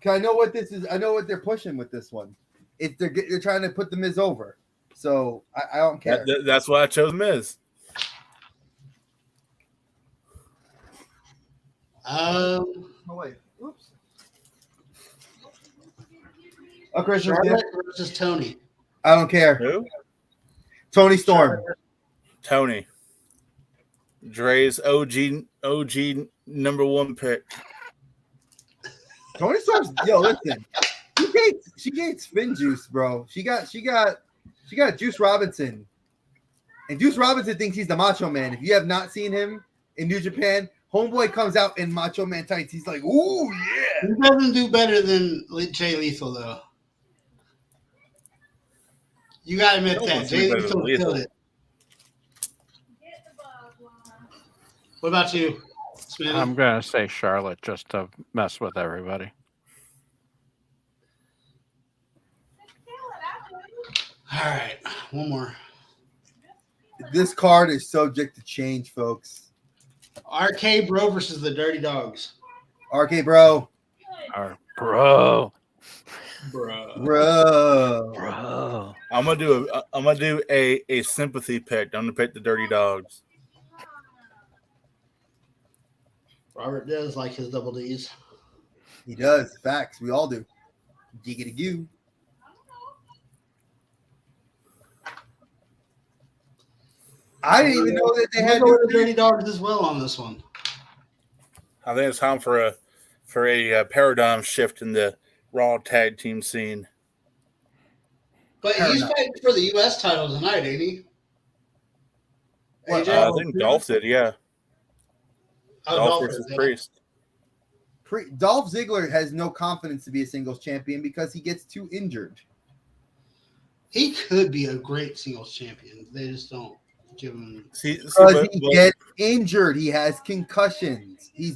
Cause I know what this is. I know what they're pushing with this one. They're trying to put the Miz over. So I don't care. That's why I chose Miz. Oh wait. Oops. Oh, Christian. Charlotte versus Tony. I don't care. Who? Tony Storm. Tony. Dre's OG #1 pick. Tony Storm's listen. She gates spin juice, bro. She got Juice Robinson. And Juice Robinson thinks he's the Macho Man. If you have not seen him in New Japan, Homeboy comes out in Macho Man tights. He's like, ooh, yeah. He doesn't do better than Jay Lethal, though. You gotta admit No that. one's Jay better than Lethal Lethal. killed it. What about you, Smitty? I'm gonna say Charlotte just to mess with everybody. All right, one more. This card is subject to change, folks. RK Bro versus the Dirty Dogs. RK Bro. Bro. I'm gonna do a sympathy pick. I'm gonna pick the Dirty Dogs. Robert does like his double D's. He does. Facts. We all do. Giggity goo. I didn't even know that they had the Dirty Dogs as well on this one. I think it's time for a paradigm shift in the Raw tag team scene. But he's fighting for the U.S. title tonight, ain't he? AJ? I think Dolph did, yeah. Dolph versus Priest. Dolph Ziggler has no confidence to be a singles champion because he gets too injured. He could be a great singles champion. They just don't give him. Because he gets injured. He has concussions. He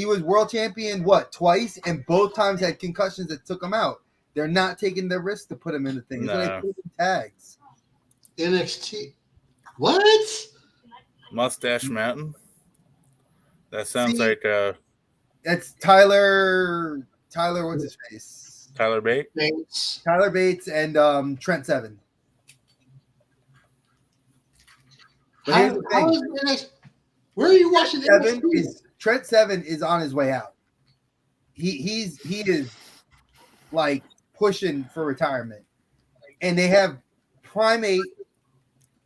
was world champion, twice? And both times had concussions that took him out. They're not taking the risk to put him in the thing. No. They put him in tags. NXT. What? Mustache Mountain. That sounds like That's Tyler. What's his face? Tyler Bates. Tyler Bates and Trent Seven. But here's the thing. Where are you watching Trent Seven is on his way out. He is like pushing for retirement, and they have Primate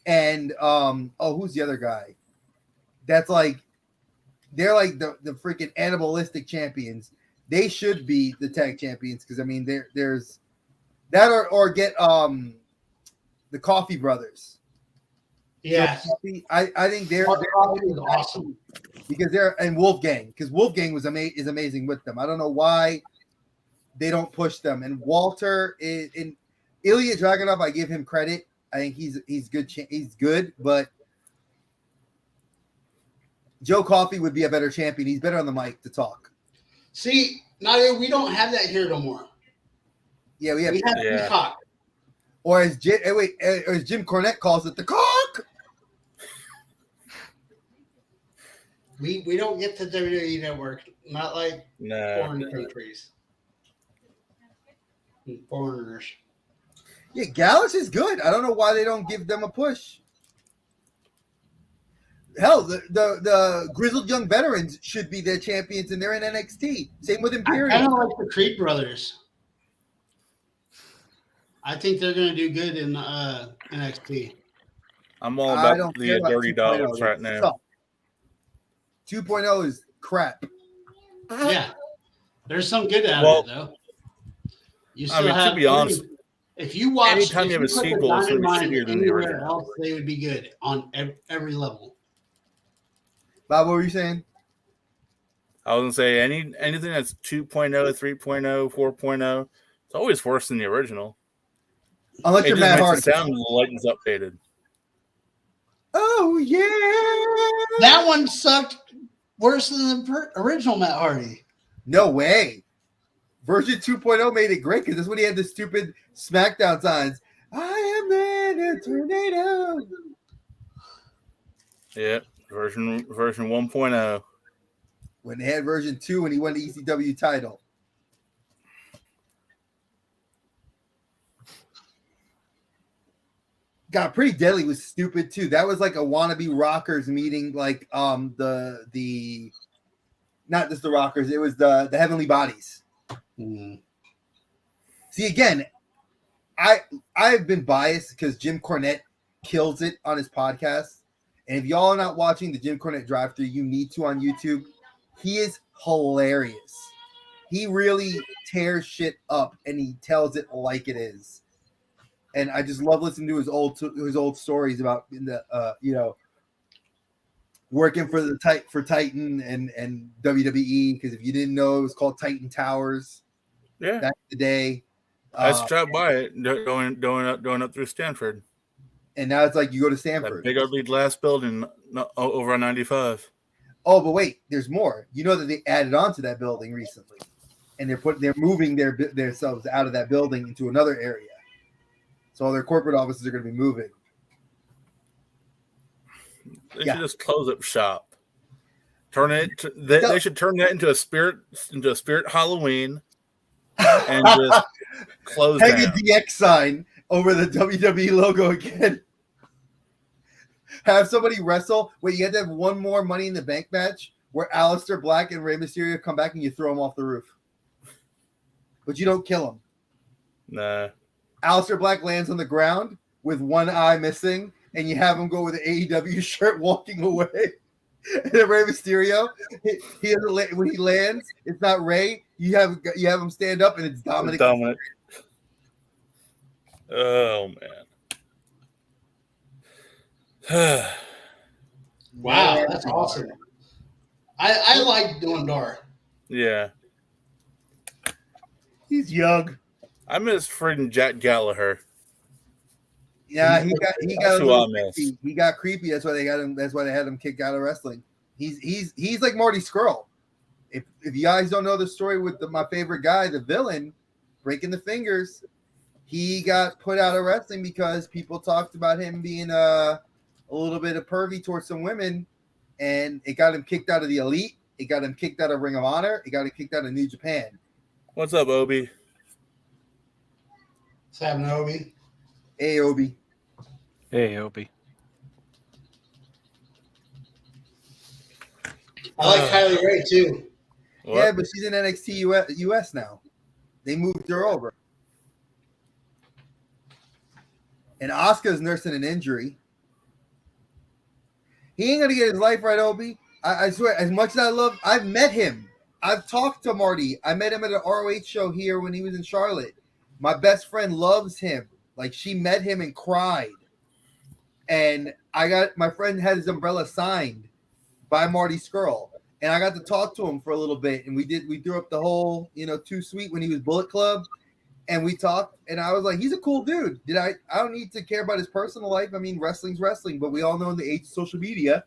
and who's the other guy? That's like they're like the freaking animalistic champions. They should be the tag champions because I mean there's that or get the Coffee Brothers. Yeah, so, I think they're awesome because they're and Wolfgang because Wolfgang is amazing with them. I don't know why they don't push them. And Walter in Ilya Dragunov, I give him credit. I think he's good. He's good, but Joe Coffey would be a better champion. He's better on the mic to talk. See, Nadia, we don't have that here no more. Yeah, we have. Yeah. Peacock. Or as Jim Cornette calls it, the cock. We don't get the WWE network, not like No. foreign countries. And foreigners. Yeah, Gallus is good. I don't know why they don't give them a push. Hell, the grizzled young veterans should be their champions, and they're in NXT. Same with I Imperium. kind of like the Creed brothers. I think they're going to do good in NXT. I'm all I about don't care the about dirty 2.0. dogs right They now. suck. 2.0 is crap. Yeah. There's some good out Well, of it, though. You I mean, to have be honest, if you watch, anytime if you have a put the sequel, it's gonna be Dynamite shittier than the anywhere original. else, they would be good on every level. Bob, what were you saying? I was gonna say anything that's 2.0, 3.0, 4.0, it's always worse than the original. Unless It you're just Matt makes Hardy. it sound light and updated. Oh yeah. That one sucked worse than the original Matt Hardy. No way. Version 2.0 made it great because that's when he had the stupid SmackDown signs. I am in a tornado. Yeah, version 1.0. When they had version 2 when he won the ECW title. God, Pretty Deadly was stupid too. That was like a wannabe Rockers meeting, like the not just the Rockers, it was the Heavenly Bodies. See, again, I've been biased because Jim Cornette kills it on his podcast. And if y'all are not watching the Jim Cornette drive-thru, you need to on YouTube. He is hilarious. He really tears shit up and he tells it like it is. And I just love listening to his old stories about working for Titan and WWE, because if you didn't know, it was called Titan Towers Yeah, back in the day. I just dropped by it going up through Stanford. And now it's like you go to That Stanford. big ugly glass building over on 95. Oh, but wait, there's more. You know that they added on to that building recently, and they're moving themselves out of that building into another area. So all their corporate offices are going to be moving. They should just close up shop. They should turn that into a spirit Halloween, and just close Hang down. a DX sign over the WWE logo again. Have somebody wrestle. Wait, you have to have one more Money in the Bank match where Aleister Black and Rey Mysterio come back and you throw them off the roof. But you don't kill them. Nah. Aleister Black lands on the ground with one eye missing, and you have him go with an AEW shirt walking away. And then Rey Mysterio, when he lands, it's not Rey. You have him stand up, and it's Dominic. Oh man. Wow, that's awesome. I like doing Dar. Yeah. He's young. I miss freaking Jack Gallagher. Yeah, he got a little creepy. He got creepy. That's why they got him. That's why they had him kicked out of wrestling. He's like Marty Scurll. If you guys don't know the story with my favorite guy, the villain, Breaking the Fingers, he got put out of wrestling because people talked about him being a little bit of pervy towards some women, and it got him kicked out of the Elite. It got him kicked out of Ring of Honor. It got him kicked out of New Japan. What's up, Obi? What's happening, Obi? Hey, Obi. Hey, Obi. I like Kylie Ray too. What? Yeah, but she's in NXT US now. They moved her over. And Asuka's nursing an injury. He ain't gonna get his life right, Obi. I swear, as much as I've met him. I've talked to Marty. I met him at an ROH show here when he was in Charlotte. My best friend loves him. Like, she met him and cried. And my friend had his umbrella signed by Marty Scurll. And I got to talk to him for a little bit. And we threw up the whole, Too Sweet when he was Bullet Club. And we talked. And I was like, he's a cool dude. I don't need to care about his personal life. I mean, wrestling's wrestling. But we all know in the age of social media,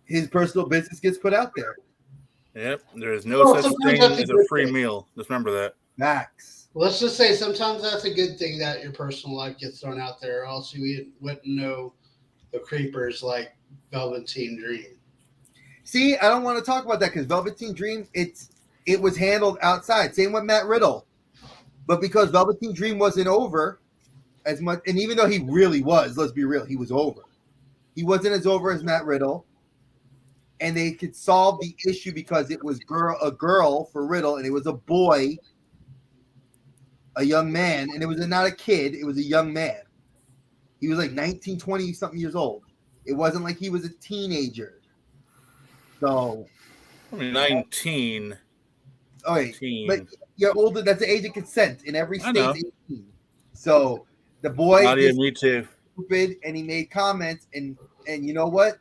his personal business gets put out there. Yep. There is no Well, such sometimes thing that's a as good a free thing. meal. Just remember that. Max. Let's just say sometimes that's a good thing that your personal life gets thrown out there, or else you wouldn't know the creepers like Velveteen Dream. See, I don't want to talk about that because Velveteen Dream, it was handled outside. Same with Matt Riddle. But because Velveteen Dream wasn't over as much, and even though he really was, let's be real, he was over. He wasn't as over as Matt Riddle. And they could solve the issue because it was a girl for Riddle, and it was a boy, a young man, and it was not a kid, it was a young man. He was like 19, 20 something years old. It wasn't like he was a teenager. So, I mean, 19. okay, Teen. but you're older. That's the age of consent in every I state. know. 18. So the boy Nadia, is me too. stupid, and he made comments, and you know what?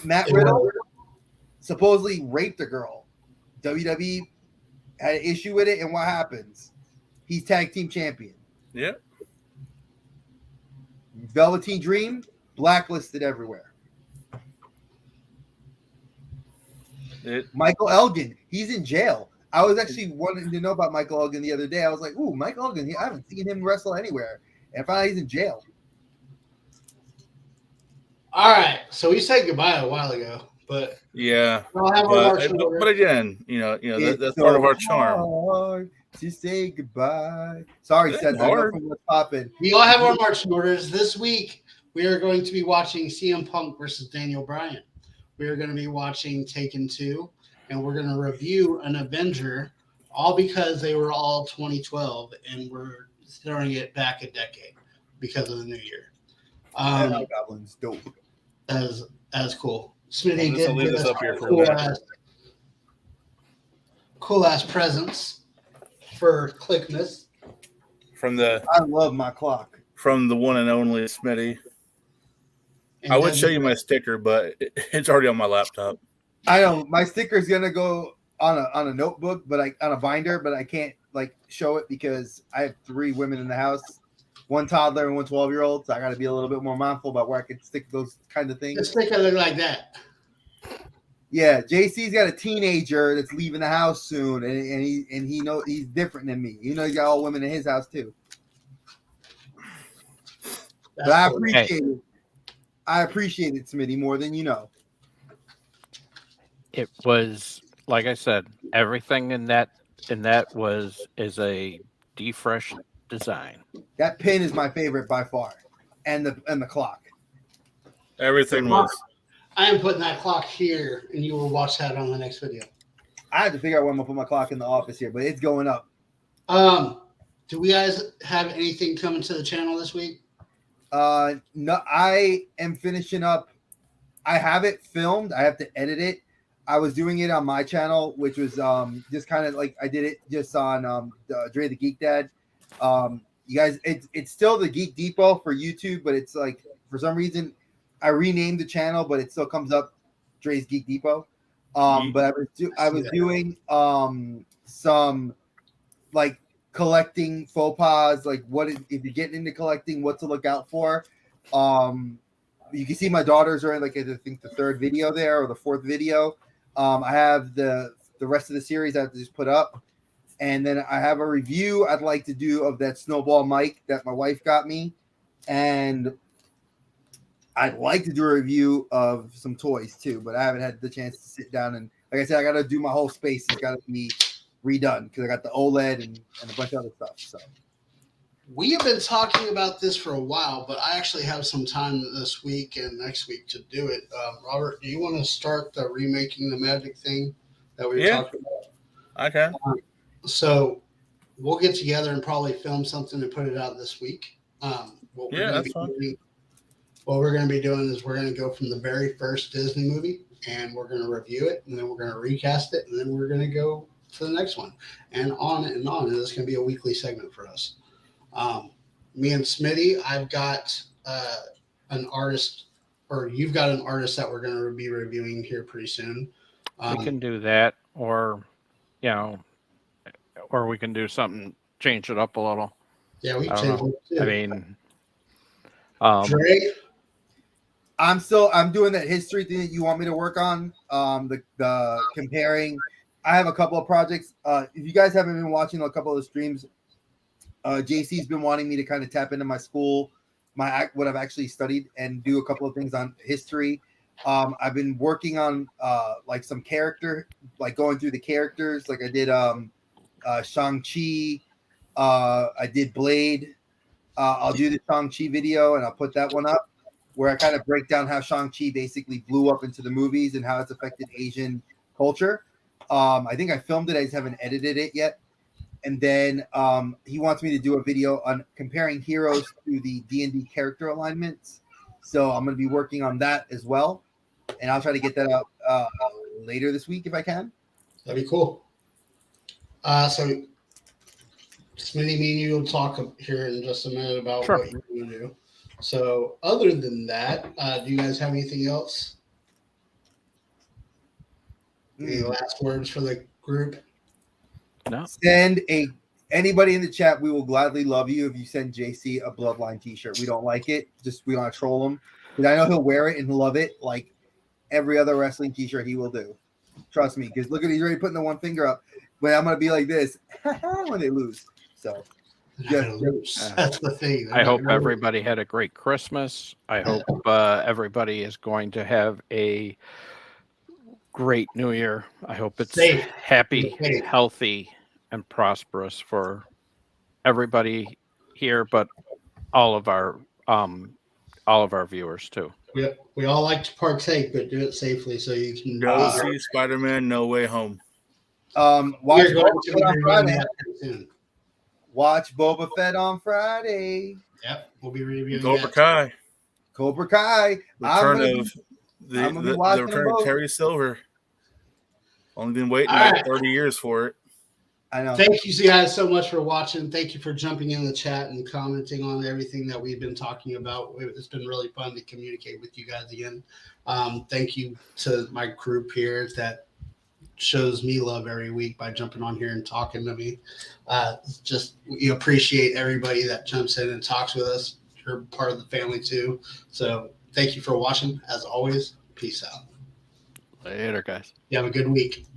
Matt Riddle supposedly raped a girl. WWE had an issue with it, and what happens? He's tag team champion. Yep. Velveteen Dream blacklisted everywhere. Michael Elgin, he's in jail. I was actually wanting to know about Michael Elgin the other day. I was like, "Ooh, Michael Elgin! I haven't seen him wrestle anywhere." And finally, he's in jail. All right, so we said goodbye a while ago, but yeah, we'll have our marching orders. but again, that's part of our charm. Hard to say goodbye. Sorry, Seth. I know from what's popping. We all have our marching orders. This week, we are going to be watching CM Punk versus Daniel Bryan. We are going to be watching Taken 2, and we're going to review an Avenger, all because they were all 2012, and we're throwing it back a decade because of the new year. Goblin's dope. As cool. Smitty I'll leave this up here for cool ass presents for Kliqmas. I love my clock. From the one and only Smitty. I would show you my sticker, but it's already on my laptop. I know my sticker is gonna go on a notebook, but on a binder, but I can't show it because I have 3 women in the house, 1 toddler and 1 12-year-old. So I got to be a little bit more mindful about where I can stick those kind of things. The sticker look like that. Yeah, JC's got a teenager that's leaving the house soon, and he knows he's different than me. He's got all women in his house too. But I appreciate it. I appreciate it, Smitty, more than you know. It was, like I said, everything in that is a defresh design. That pin is my favorite by far, and the clock. Everything was. I am putting that clock here, and you will watch that on the next video. I have to figure out where I'm gonna put my clock in the office here, but it's going up. Do we guys have anything coming to the channel this week? No, I am finishing up. I have it filmed. I have to edit it. I was doing it on my channel, which was just kind of like I did it just on Dre the Geek Dad. You guys, it's still the Geek Depot for YouTube, but it's like for some reason I renamed the channel, but it still comes up Dre's Geek Depot. But I was doing some like collecting faux pas, like if you're getting into collecting, what to look out for. You can see my daughters are in I think the 3rd video there or the 4th video. I have the rest of the series I have to just put up, and then I have a review I'd like to do of that snowball mic that my wife got me, and I'd like to do a review of some toys too, but I haven't had the chance to sit down and, like I said, I got to do my whole space. It's got to be redone because I got the OLED and a bunch of other stuff. So we have been talking about this for a while, but I actually have some time this week and next week to do it. Robert, do you want to start the remaking the magic thing that we were talking about? Okay. So we'll get together and probably film something and put it out this week. That's fine. What we're going to be doing is we're going to go from the very first Disney movie, and we're going to review it, and then we're going to recast it, and then we're going to go to the next one, and on and on. And it's going to be a weekly segment for us. Me and Smitty, I've got an artist, or you've got an artist that we're going to be reviewing here pretty soon. We can do that, or or we can do something, change it up a little. Yeah, we can change it too. I mean, Dre? I'm doing that history thing that you want me to work on. The comparing. I have a couple of projects. If you guys haven't been watching a couple of the streams, JC's been wanting me to kind of tap into my school, what I've actually studied, and do a couple of things on history. I've been working on like some character, like going through the characters. Like I did Shang-Chi. I did Blade. I'll do the Shang-Chi video and I'll put that one up where I kind of break down how Shang-Chi basically blew up into the movies and how it's affected Asian culture. I think I filmed it. I just haven't edited it yet. And then he wants me to do a video on comparing heroes to the D&D character alignments. So I'm going to be working on that as well. And I'll try to get that out later this week if I can. That'd be cool. So Smitty, me and you will talk here in just a minute about what you're going to do. So other than that, do you guys have anything else? Any last words for the group? No. Send anybody in the chat. We will gladly love you if you send JC a Bloodline t-shirt. We don't like it. Just we want to troll him. Because I know he'll wear it and love it like every other wrestling t-shirt he will do. Trust me. Because look at he's already putting the one finger up. But I'm going to be like this when they lose. So that's the thing. I hope everybody had a great Christmas. I hope everybody is going to have a great New Year. I hope it's happy, healthy, and prosperous for everybody here, but all of our viewers too. We all like to partake, but do it safely so you can go see Spider-Man No Way Home. Watch Boba Fett on Friday. Watch Boba Fett on Friday. Yep, we'll be reviewing Cobra Kai. Cobra Kai. The return of Terry Silver. Only been waiting like 30 years for it. I know. Thank you guys so much for watching. Thank you for jumping in the chat and commenting on everything that we've been talking about. It's been really fun to communicate with you guys again. Thank you to my group here that shows me love every week by jumping on here and talking to me. We appreciate everybody that jumps in and talks with us. You're part of the family too. So thank you for watching. As always, peace out. Later, guys. You have a good week.